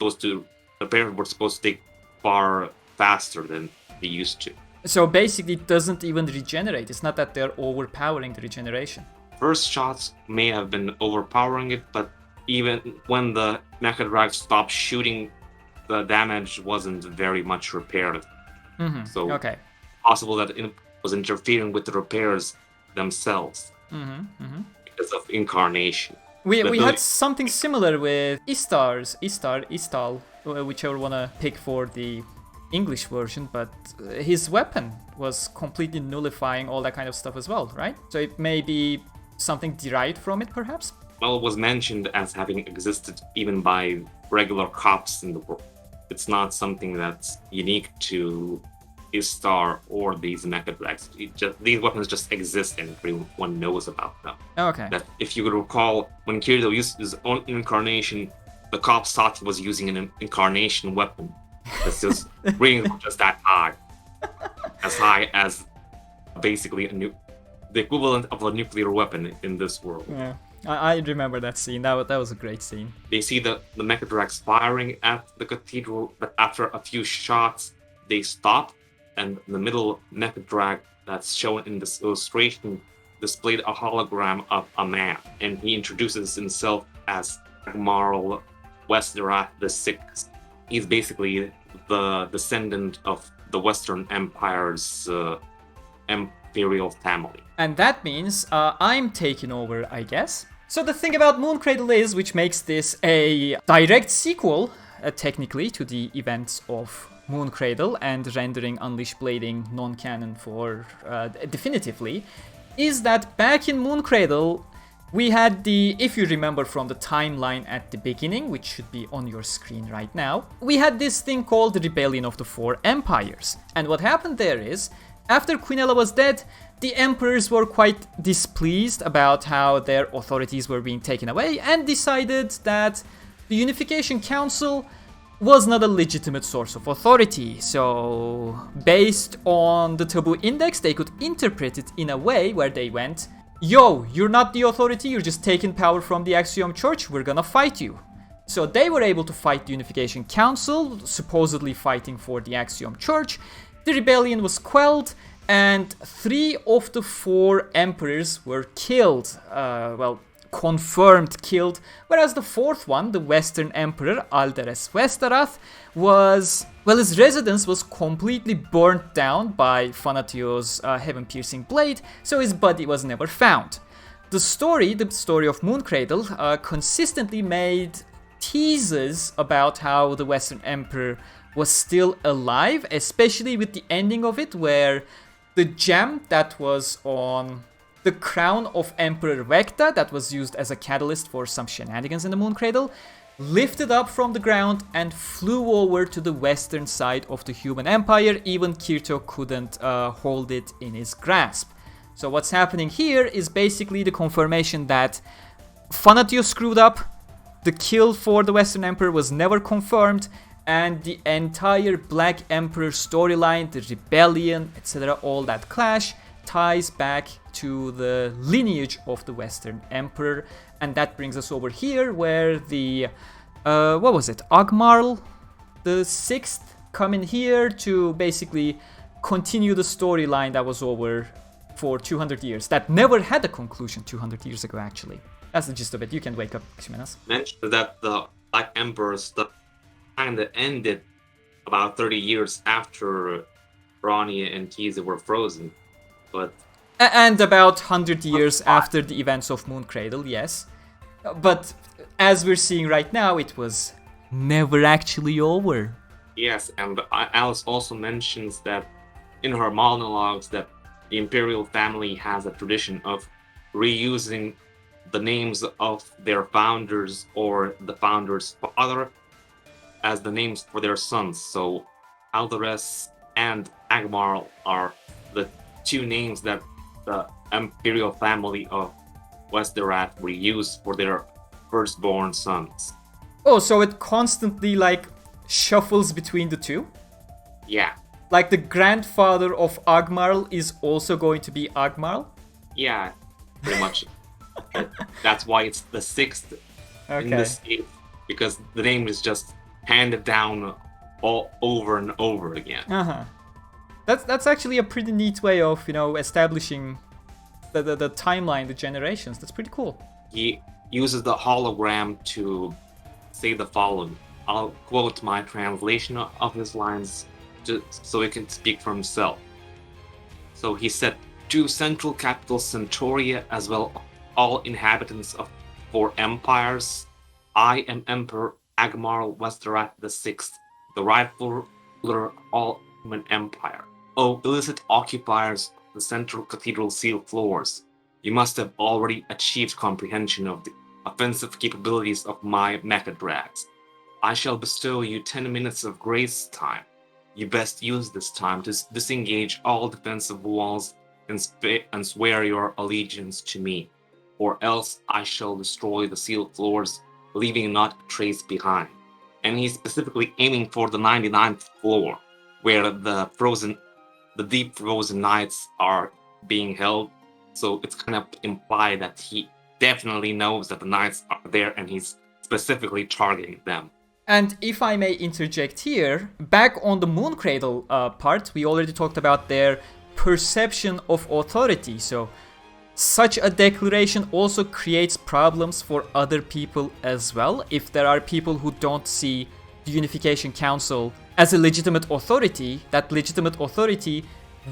repairs were supposed to take far faster than they used to. So basically it doesn't even regenerate. It's not that they're overpowering the regeneration. First shots may have been overpowering it, but even when the mecha drag stopped shooting, the damage wasn't very much repaired. Mm-hmm. So okay. Possible that it was interfering with the repairs themselves because of incarnation. We had something similar with Istal, whichever one to pick for the English version, but his weapon was completely nullifying all that kind of stuff as well, right? So it may be something derived from it, perhaps? Well, it was mentioned as having existed even by regular cops in the world. It's not something that's unique to Istar or these mecha drags. These weapons just exist and everyone knows about them. Okay. That if you could recall, when Kirito used his own incarnation, the cops thought he was using an incarnation weapon. It's just range was just that high. As high as basically the equivalent of a nuclear weapon in this world. Yeah. I remember that scene. That was a great scene. They see the mecha drags firing at the cathedral, but after a few shots, they stop, and the middle mecha drag that's shown in this illustration displayed a hologram of a man, and he introduces himself as Agmarl Wesdarath VI. He's basically the descendant of the Western Empire's imperial family. And that means I'm taking over, I guess. So the thing about Moon Cradle is, which makes this a direct sequel, technically, to the events of Moon Cradle and rendering Unleashed Blading non-canon for definitively, is that back in Moon Cradle, we had if you remember from the timeline at the beginning, which should be on your screen right now, we had this thing called the Rebellion of the Four Empires. And what happened there is, after Queen Ella was dead, the emperors were quite displeased about how their authorities were being taken away and decided that the Unification Council was not a legitimate source of authority. So, based on the Taboo Index, they could interpret it in a way where they went, yo, you're not the authority, you're just taking power from the Axiom Church, we're gonna fight you. So they were able to fight the Unification Council, supposedly fighting for the Axiom Church. The rebellion was quelled, and 3 of the 4 emperors were killed. Confirmed killed. Whereas the 4th one, the Western Emperor, Alderès Wesdarath, his residence was completely burnt down by Fanatio's heaven-piercing blade, so his body was never found. The story of Moon Cradle, consistently made teases about how the Western Emperor was still alive, especially with the ending of it, where the gem that was on the crown of Emperor Vecta, that was used as a catalyst for some shenanigans in the Moon Cradle, lifted up from the ground and flew over to the western side of the human empire. Even Kirito couldn't hold it in his grasp. So what's happening here is basically the confirmation that Fanatio screwed up, the kill for the Western Emperor was never confirmed, and the entire Black Emperor storyline, the rebellion, etc., all that clash, ties back to the lineage of the Western Emperor. And that brings us over here where the, Agmarl the 6th come in here to basically continue the storyline that was over for 200 years. That never had a conclusion 200 years ago, actually. That's the gist of it. You can wake up, Gsimenas. Mentioned that the Black Emperor's stuff kind of ended about 30 years after Ronye and Tiese were frozen. But and about 100 years after the events of Moon Cradle, yes. But as we're seeing right now, it was never actually over. Yes, and Alice also mentions that in her monologues that the Imperial family has a tradition of reusing the names of their founders or the founders' father as the names for their sons. So Alderès and Agmarl are the 2 names that the Imperial family of Wesdarath reused for their firstborn sons. Oh, so it constantly, shuffles between the 2? Yeah. Like the grandfather of Agmarl is also going to be Agmarl? Yeah, pretty much. That's why it's the 6th in this case, because the name is just handed down all over and over again. That's actually a pretty neat way of, establishing the timeline, the generations. That's pretty cool. He uses the hologram to say the following. I'll quote my translation of his lines so he can speak for himself. So he said, "To Central Capital Centauria, as well all inhabitants of 4 empires, I am Emperor Agmarl Wesdarath VI, the rightful ruler of all human empire. O illicit occupiers of the Central Cathedral seal floors, you must have already achieved comprehension of the offensive capabilities of my mecha drags. I shall bestow you 10 minutes of grace time. You best use this time to disengage all defensive walls and swear your allegiance to me, or else I shall destroy the sealed floors, leaving not a trace behind." And he's specifically aiming for the 99th floor, where the deep frozen knights are being held. So it's kind of implied that he definitely knows that the knights are there and he's specifically targeting them. And if I may interject here, back on the Moon Cradle part, we already talked about their perception of authority. So such a declaration also creates problems for other people as well. If there are people who don't see the Unification Council as a legitimate authority, that legitimate authority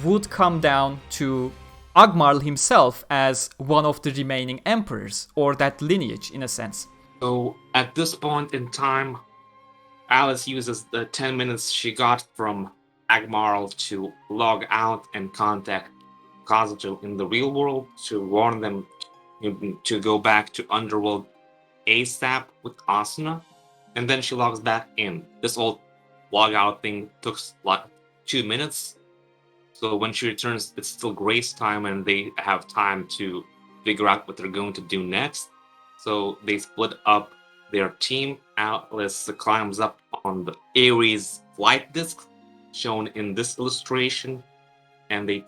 would come down to Agmarl himself as one of the remaining emperors, or that lineage in a sense. So at this point in time, Alice uses the 10 minutes she got from Agmarl to log out and contact Kazuto in the real world to warn them to go back to Underworld ASAP with Asuna, and then she logs back in. This whole log out thing took like 2 minutes, so when she returns, it's still grace time and they have time to figure out what they're going to do next. So they split up their team. Alice climbs up on the Ares flight disc shown in this illustration, and they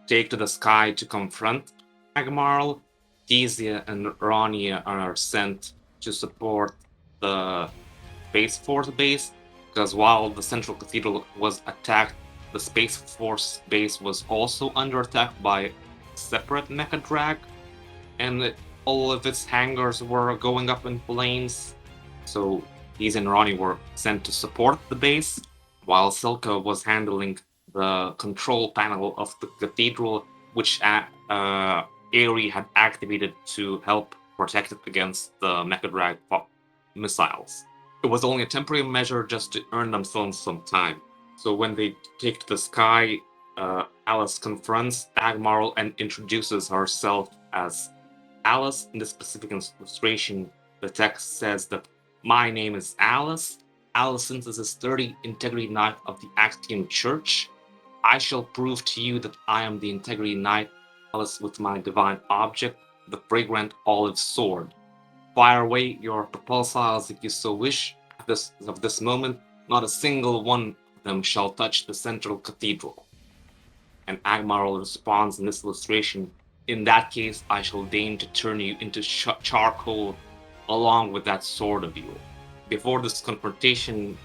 take to the sky to confront Agmarl, Tiese and Ronye are sent to support the Space Force base, because while the Central Cathedral was attacked, the Space Force base was also under attack by a separate mecha drag, and all of its hangars were going up in flames. So Tiese and Ronye were sent to support the base, while Selka was handling the control panel of the cathedral, which Aerie had activated to help protect it against the Mecha Drag missiles. It was only a temporary measure just to earn themselves some time. So when they take to the sky, Alice confronts Agmarl and introduces herself as Alice. In this specific illustration, the text says that my name is Alice. Alicent is a sturdy Integrity Knight of the Axiom Church. I shall prove to you that I am the Integrity Knight, Alice, with my divine object, the fragrant olive sword. Fire away your propulsiles if you so wish. Of this moment, not a single one of them shall touch the Central Cathedral. And Agmarl responds in this illustration, in that case, I shall deign to turn you into charcoal along with that sword of yours. Before this confrontation,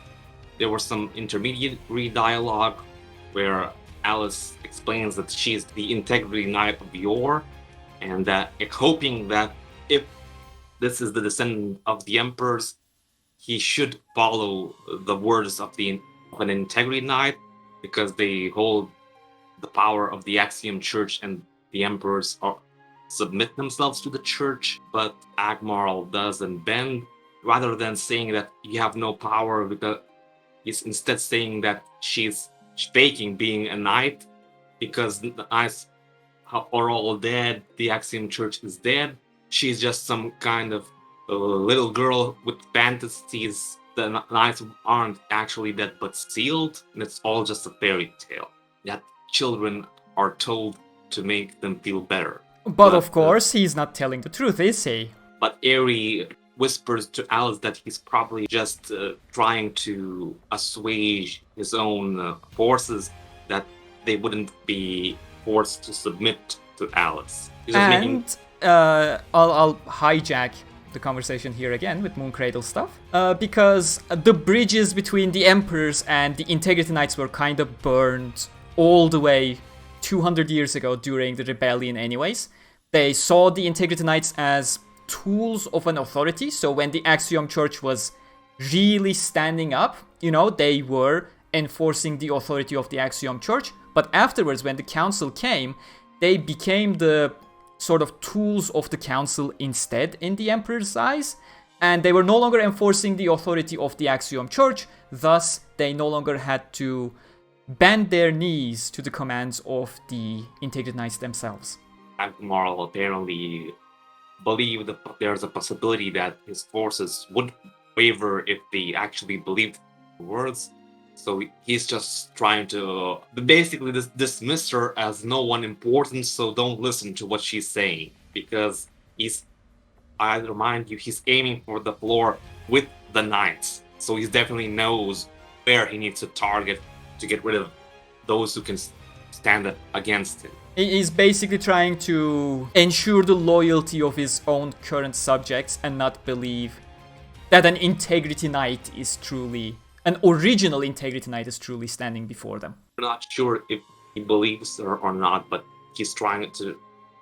there was some intermediary dialogue where Alice explains that she is the Integrity Knight of Yore, and that hoping that if this is the descendant of the Emperors, he should follow the words of an Integrity Knight, because they hold the power of the Axiom Church, and the Emperors submit themselves to the Church. But Agmarl doesn't bend. Rather than saying that you have no power, because he's instead saying that she's faking being a knight, because the knights are all dead, the Axiom Church is dead. She's just some kind of little girl with fantasies. The knights aren't actually dead but sealed, and it's all just a fairy tale that children are told to make them feel better. But of course, he's not telling the truth, is he? But Aerie whispers to Alice that he's probably just trying to assuage his own forces, that they wouldn't be forced to submit to Alice. I'll hijack the conversation here again with Moon Cradle stuff, because the bridges between the Emperors and the Integrity Knights were kind of burned all the way 200 years ago during the rebellion anyways. They saw the Integrity Knights as tools of an authority, so when the Axiom Church was really standing up, they were enforcing the authority of the Axiom Church. But afterwards, when the council came, they became the sort of tools of the council instead in the Emperor's eyes, and they were no longer enforcing the authority of the Axiom Church. Thus, they no longer had to bend their knees to the commands of the Integrity Knights themselves. Agmarl apparently believed that there's a possibility that his forces would waver if they actually believed the words. So he's just trying to basically dismiss her as no one important, so don't listen to what she's saying. Because I remind you, he's aiming for the floor with the knights. So he definitely knows where he needs to target to get rid of those who can stand up against him. He's basically trying to ensure the loyalty of his own current subjects and not believe that an Integrity Knight is truly, an original Integrity Knight is truly standing before them. I'm not sure if he believes her or not, but he's trying to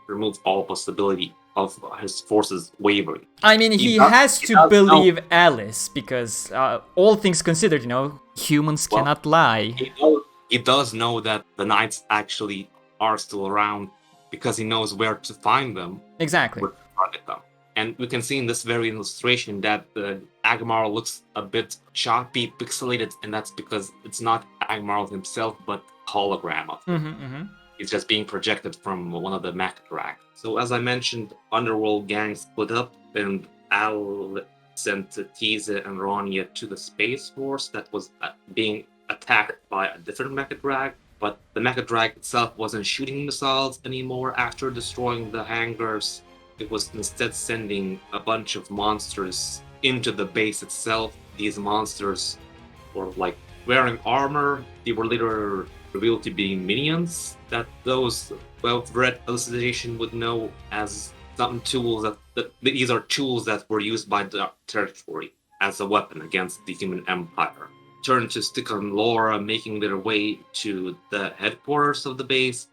remove all possibility of his forces wavering. I mean, he has to believe Alice, because all things considered, humans cannot lie. He does know that the knights actually are still around, because he knows where to find them. Exactly. Where to target them. And we can see in this very illustration that Agmarl looks a bit choppy, pixelated, and that's because it's not Agmarl himself, but a hologram of him. It's just being projected from one of the mech rack. So as I mentioned, Underworld gang split up, and Al sent Tiese and Ronye to the Space Force that was being attacked by a different mecha drag. But the mecha drag itself wasn't shooting missiles anymore after destroying the hangars. It was instead sending a bunch of monsters into the base itself. These monsters were wearing armor. They were later revealed to be minions. That those well-read Alicization would know as some tools that these are tools that were used by the territory as a weapon against the human empire. Turn to Stica and Laura making their way to the headquarters of the base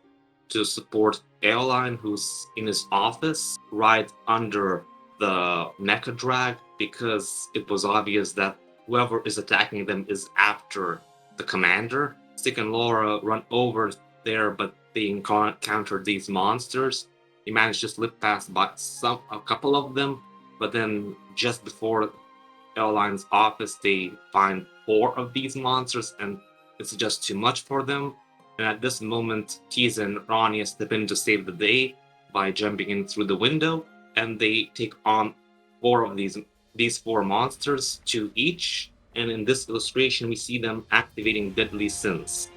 to support Eolyne, who's in his office right under the mecha drag, because it was obvious that whoever is attacking them is after the commander. Stica and Laura run over there, but they encounter these monsters. They manage to slip past by a couple of them, but then just before Eolyne's office, they find 4 of these monsters, and it's just too much for them. And at this moment, Tiese and Ronye step in to save the day by jumping in through the window, and they take on 4 of these 4 monsters, 2 each. And in this illustration, we see them activating Deadly Sins,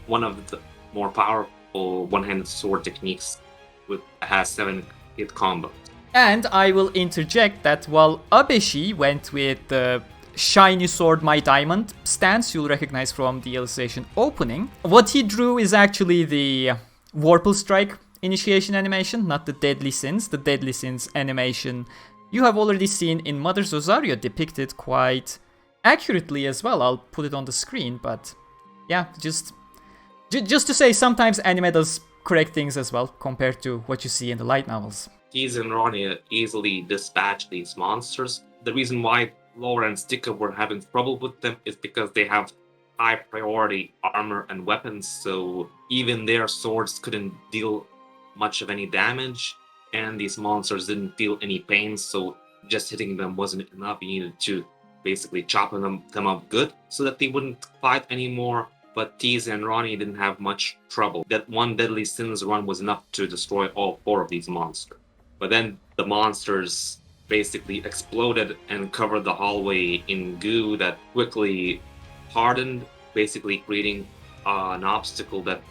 one of the more powerful one-handed sword techniques, has 7 hit combos. And I will interject that while Abeshi went with the shiny sword my diamond stance you'll recognize from the Alicization opening, what he drew is actually the Warple Strike initiation animation, not the Deadly Sins. The Deadly Sins animation you have already seen in Mother Rosario depicted quite accurately as well. I'll put it on the screen, but yeah, just to say sometimes anime does correct things as well compared to what you see in the light novels. Tiese and Ronye easily dispatch these monsters. The reason why Laura and Stica were having trouble with them is because they have high priority armor and weapons, so even their swords couldn't deal much of any damage, and these monsters didn't feel any pain, so just hitting them wasn't enough. You needed to basically chop them up good so that they wouldn't fight anymore. But Tiese and Ronye didn't have much trouble. That one Deadly Sins run was enough to destroy all 4 of these monsters. But then the monsters basically exploded and covered the hallway in goo that quickly hardened, basically creating an obstacle that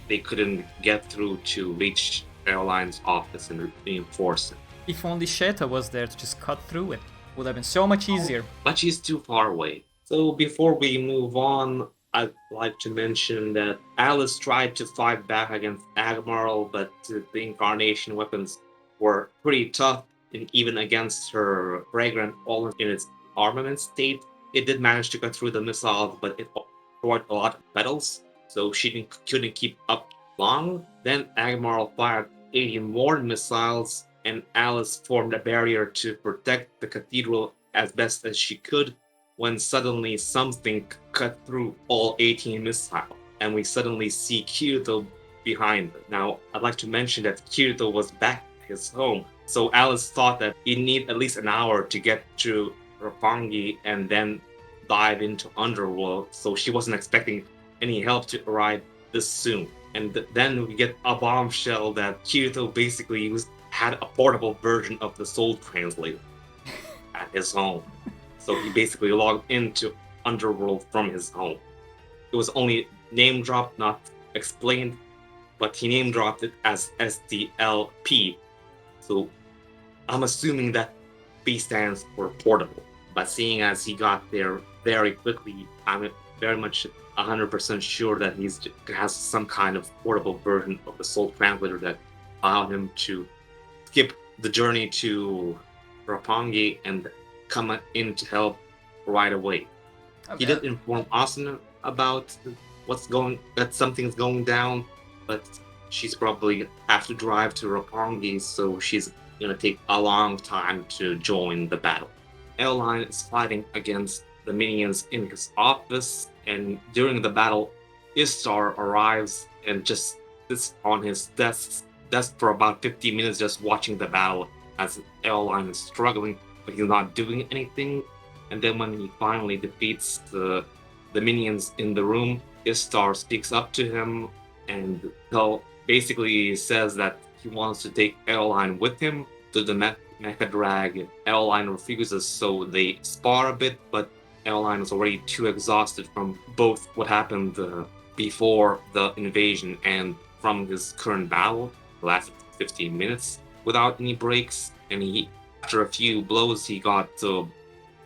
they couldn't get through to reach Eolyne's office and reinforce it. If only Sheta was there to just cut through it. Would have been so much easier. But she's too far away. So before we move on, I'd like to mention that Alice tried to fight back against Agmarl, but the incarnation weapons were pretty tough, and even against her fragrant all in its armament state, it did manage to cut through the missiles, but it destroyed a lot of petals, so she couldn't keep up long. Then Agmarl fired 80 more missiles, and Alice formed a barrier to protect the cathedral as best as she could, when suddenly something cut through all 18 missiles, and we suddenly see Kirito behind them. Now, I'd like to mention that Kirito was back at his home, so Alice thought that he'd need at least an hour to get to Roppongi and then dive into Underworld, so she wasn't expecting any help to arrive this soon. And then we get a bombshell that Kirito basically had a portable version of the Soul Translator at his home. So he basically logged into Underworld from his home. It was only name dropped, not explained, but he name dropped it as STLP. So I'm assuming that P stands for portable. But seeing as he got there very quickly, I'm very much 100% sure that he has some kind of portable version of the Soul Translator that allowed him to skip the journey to Roppongi and come in to help right away. Okay. He did inform Asuna about that something's going down, but she's probably have to drive to Roppongi, so she's gonna take a long time to join the battle. Eolyne is fighting against the minions in his office, and during the battle, Istar arrives and just sits on his desk for about 50 minutes just watching the battle as Eolyne is struggling, but he's not doing anything. And then when he finally defeats the minions in the room, Istar speaks up to him and basically says that he wants to take Eolyne with him to the mecha drag. Eolyne refuses, so they spar a bit, but Eolyne is already too exhausted from both what happened before the invasion and from his current battle. It lasted 15 minutes without any breaks, and after a few blows he got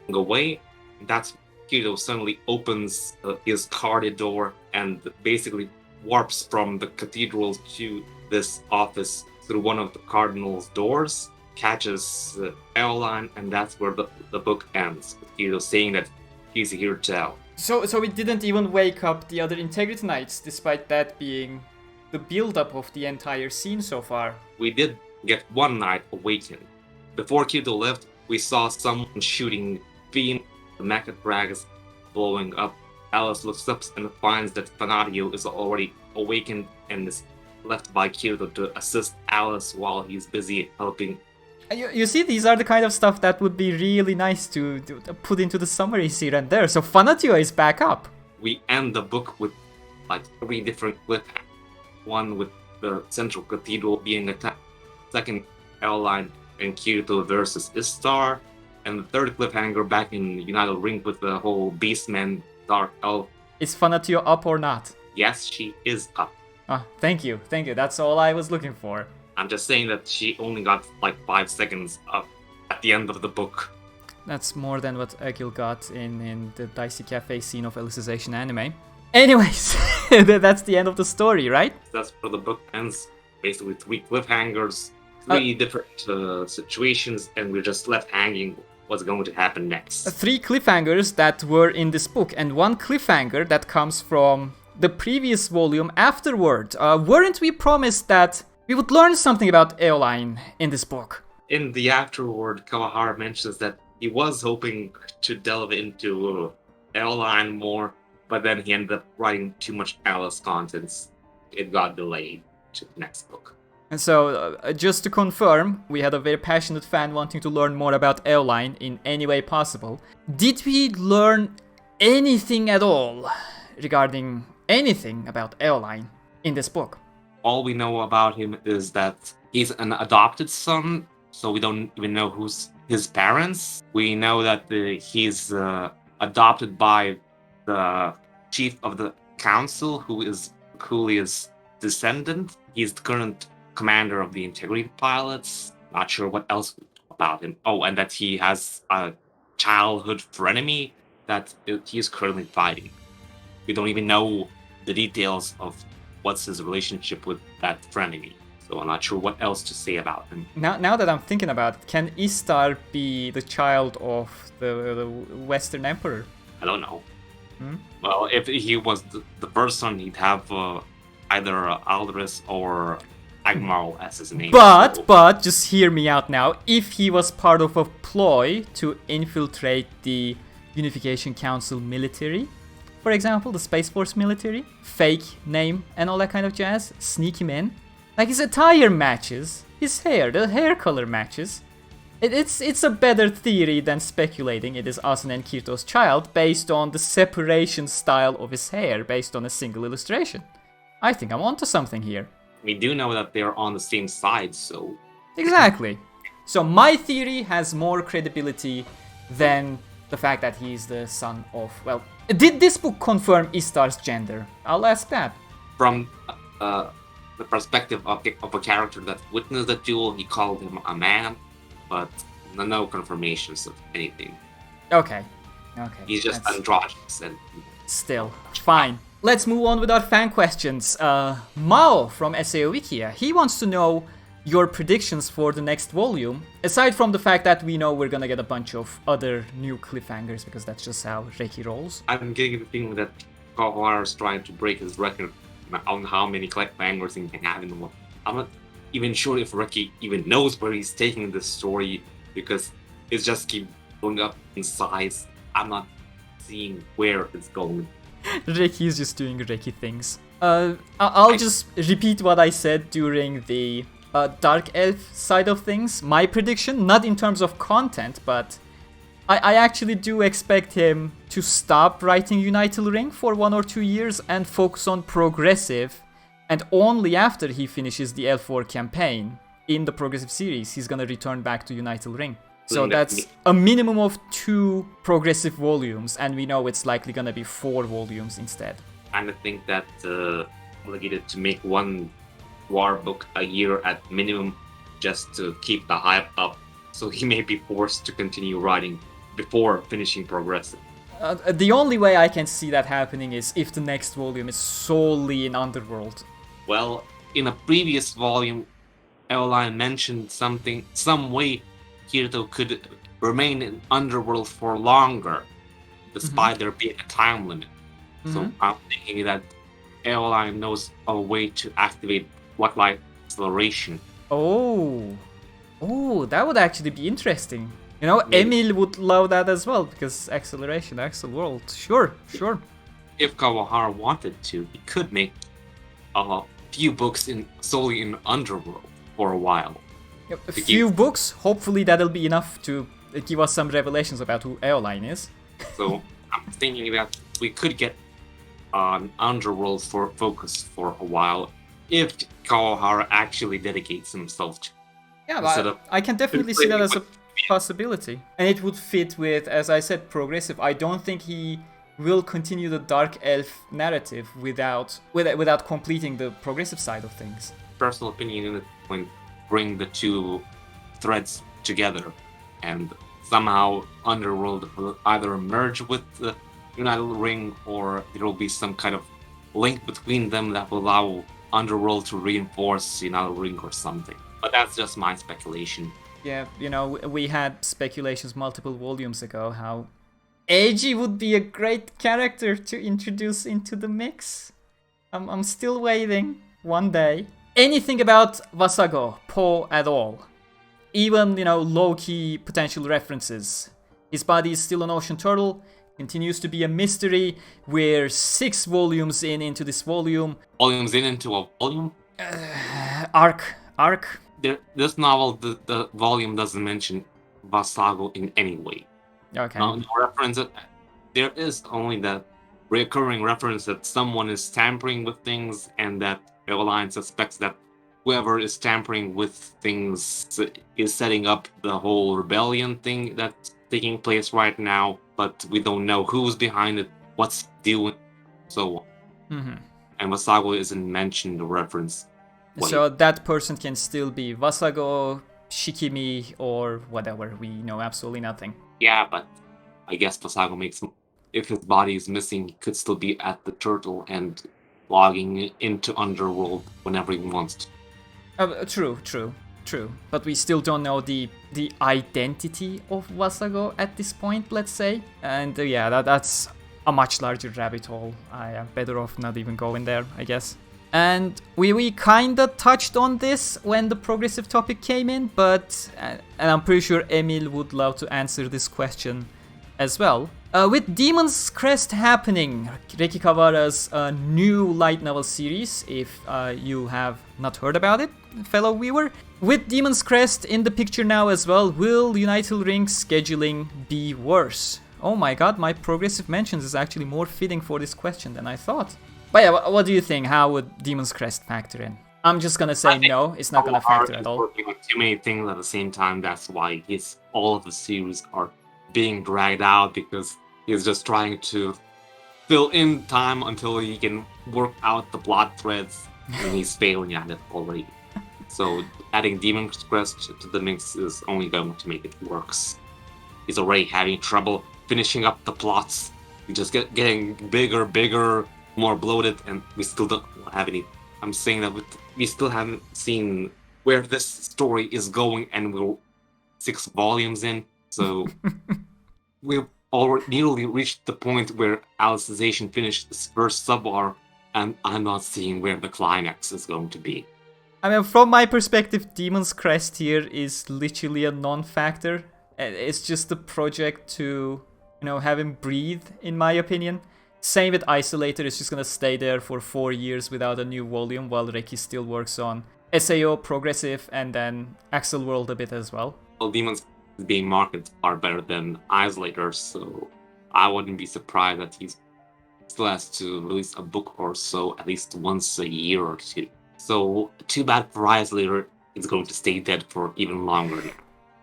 away. That's Kirito suddenly opens his car door and basically warps from the cathedral to this office through one of the cardinal's doors, catches Eolyne, and that's where the book ends. With Kirito saying that he's here to help. So it didn't even wake up the other Integrity Knights, despite that being the build-up of the entire scene so far. We did get one knight awakened. Before Kirito left, we saw someone shooting Fiend. The mecha drags blowing up. Alice looks up and finds that Fanatio is already awakened and is left by Kirito to assist Alice while he's busy helping. You see, these are the kind of stuff that would be really nice to put into the summaries here and there. So Fanatio is back up. We end the book with like 3 different cliffhangers. One with the Central Cathedral being attacked. Second, Eolyne and Kirito versus Istar. And the third cliffhanger back in Unital Ring with the whole Beastman Dark Elf. Is Fanatio up or not? Yes, she is up. Ah, thank you. That's all I was looking for. I'm just saying that she only got like 5 seconds up at the end of the book. That's more than what Egil got in the Dicey Cafe scene of Alicization anime. Anyways, that's the end of the story, right? That's where the book ends. Basically 3 cliffhangers, 3 different situations, and we're just left hanging what's going to happen next. 3 cliffhangers that were in this book, and 1 cliffhanger that comes from the previous volume afterward. Weren't we promised that we would learn something about Eolyne in this book? In the afterword, Kawahara mentions that he was hoping to delve into Eolyne more, but then he ended up writing too much Alice contents. It got delayed to the next book. And so, just to confirm, we had a very passionate fan wanting to learn more about Eolyne in any way possible. Did we learn anything at all regarding anything about Eolyne in this book? All we know about him is that he's an adopted son, so we don't even know who's his parents. We know that he's adopted by the chief of the council, who is Kulia's descendant. He's the current commander of the Integrity Pilots. Not sure what else about him. Oh, and that he has a childhood frenemy that he is currently fighting. We don't even know the details of what's his relationship with that frenemy. So I'm not sure what else to say about him. Now that I'm thinking about it, can Istar be the child of the Western Emperor? I don't know. Well, if he was the first son, he'd have either Aldris or Agmarl as his name. But just hear me out now. If he was part of a ploy to infiltrate the Unification Council military, for example, the Space Force military, fake name and all that kind of jazz, sneak him in. Like his attire matches, his hair, the hair color matches. It's a better theory than speculating it is Asuna and Kirito's child based on the separation style of his hair based on a single illustration. I think I'm onto something here. We do know that they're on the same side, so... Exactly. So my theory has more credibility than the fact that he's the son of, well... Did this book confirm Istar's gender? I'll ask that. From the perspective of a character that witnessed the duel, he called him a man, but no confirmations of anything. Okay. He's just androgynous and... Still, fine. Let's move on with our fan questions. Mao from SAO Wikia, he wants to know your predictions for the next volume, aside from the fact that we know we're gonna get a bunch of other new cliffhangers, because that's just how Reiki rolls. I'm getting the feeling that Kawahara is trying to break his record on how many cliffhangers he can have in the world. I'm not even sure if Reiki even knows where he's taking this story, because it just keeps going up in size. I'm not seeing where it's going. Reiki is just doing Reiki things. I'll just repeat what I said during the Dark Elf side of things. My prediction, not in terms of content, but I actually do expect him to stop writing Unital Ring for 1 or 2 years and focus on progressive, and only after he finishes the L4 campaign in the progressive series, he's gonna return back to Unital Ring. So that's a minimum of 2 progressive volumes, and we know it's likely gonna be 4 volumes instead. I think that obligated to make 1 war book a year at minimum, just to keep the hype up. So he may be forced to continue writing before finishing progressive. The only way I can see that happening is if the next volume is solely in Underworld. Well, in a previous volume, Eolyne mentioned some way Kirito could remain in Underworld for longer, despite there being a time limit. So I'm thinking that Eolyne knows a way to activate Blacklight Acceleration. Oh, that would actually be interesting. You know, Emil would love that as well, because acceleration, Axel World. Sure. If Kawahara wanted to, he could make a few books solely in Underworld for a while. A few books, hopefully that'll be enough to give us some revelations about who Eolyne is. So I'm thinking that we could get an Underworld focus for a while if Kawahara actually dedicates himself to. Yeah, but I can definitely see that as a possibility. And it would fit with, as I said, progressive. I don't think he will continue the Dark Elf narrative without completing the progressive side of things. Personal opinion when bring the two threads together, and somehow Underworld will either merge with the Unital Ring, or there will be some kind of link between them that will allow Underworld to reinforce Unital Ring or something. But that's just my speculation. Yeah, you know, we had speculations multiple volumes ago how Eiji would be a great character to introduce into the mix. I'm still waiting. One day. Anything about Wasago, Po at all? Even, you know, low-key potential references. His body is still an ocean turtle, continues to be a mystery. We're 6 volumes into this volume. Volumes into a volume? Arc. This novel, the volume doesn't mention Wasago in any way. Okay. No reference. There is only that recurring reference that someone is tampering with things, and that Eolyne suspects that whoever is tampering with things is setting up the whole rebellion thing that's taking place right now, but we don't know who's behind it, what's doing, so on. And Wasago isn't mentioned or referenced. So that person can still be Wasago, Shikimi, or whatever. We know absolutely nothing. Yeah, but I guess Wasago makes... If his body is missing, he could still be at the turtle and logging into Underworld whenever he wants to. True. But we still don't know the identity of Wasago at this point, let's say. And that's a much larger rabbit hole. I am better off not even going there, I guess. And we kinda touched on this when the progressive topic came in, but and I'm pretty sure Emil would love to answer this question as well. With Demons Crest happening, Reiki Kawara's new light novel series, if you have not heard about it, fellow viewer. With Demons Crest in the picture now as well, will Unital Ring scheduling be worse? Oh my god, my progressive mentions is actually more fitting for this question than I thought. But yeah, what do you think? How would Demons Crest factor in? I'm just gonna say no, it's not gonna factor at all. Working on too many things at the same time, that's why all of the series are being dragged out, because he's just trying to fill in time until he can work out the plot threads, and he's failing at it already. So adding Demons Crest to the mix is only going to make it worse. He's already having trouble finishing up the plots. We just getting bigger, more bloated, and we still don't have any. I'm saying that we still haven't seen where this story is going, and we're 6 volumes in, so we've already nearly reached the point where Alicization finished its first sub-arc, and I'm not seeing where the climax is going to be. I mean, from my perspective, Demon's Crest here is literally a non-factor. It's just a project to, have him breathe, in my opinion. Same with Isolator, it's just gonna stay there for 4 years without a new volume, while Reiki still works on SAO, Progressive, and then Axel World a bit as well. Well, Demons being marketed are better than Isolator, so I wouldn't be surprised that he still has to release a book or so at least once a year or two. So, too bad for Isolator, it's going to stay dead for even longer.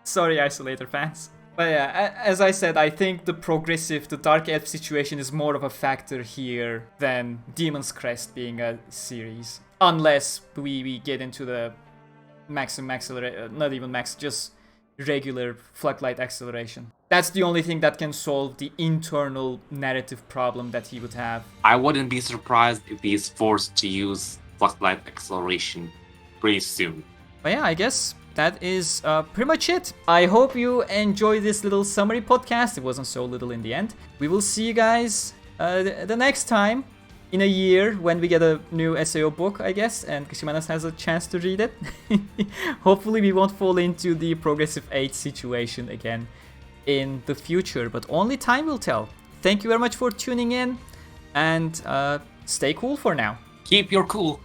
Sorry, Isolator fans. But yeah, as I said, I think the progressive, the Dark Elf situation is more of a factor here than Demon's Crest being a series. Unless we get into the maximum accelerator, not even max, just regular Floodlight acceleration. That's the only thing that can solve the internal narrative problem that he would have. I wouldn't be surprised if he's forced to use Floodlight acceleration pretty soon. But yeah, I guess that is pretty much it. I hope you enjoyed this little summary podcast. It wasn't so little in the end. We will see you guys the next time in a year when we get a new SAO book, I guess, and Gsimenas has a chance to read it. Hopefully we won't fall into the progressive age situation again in the future, but only time will tell. Thank you very much for tuning in, and stay cool for now. Keep your cool.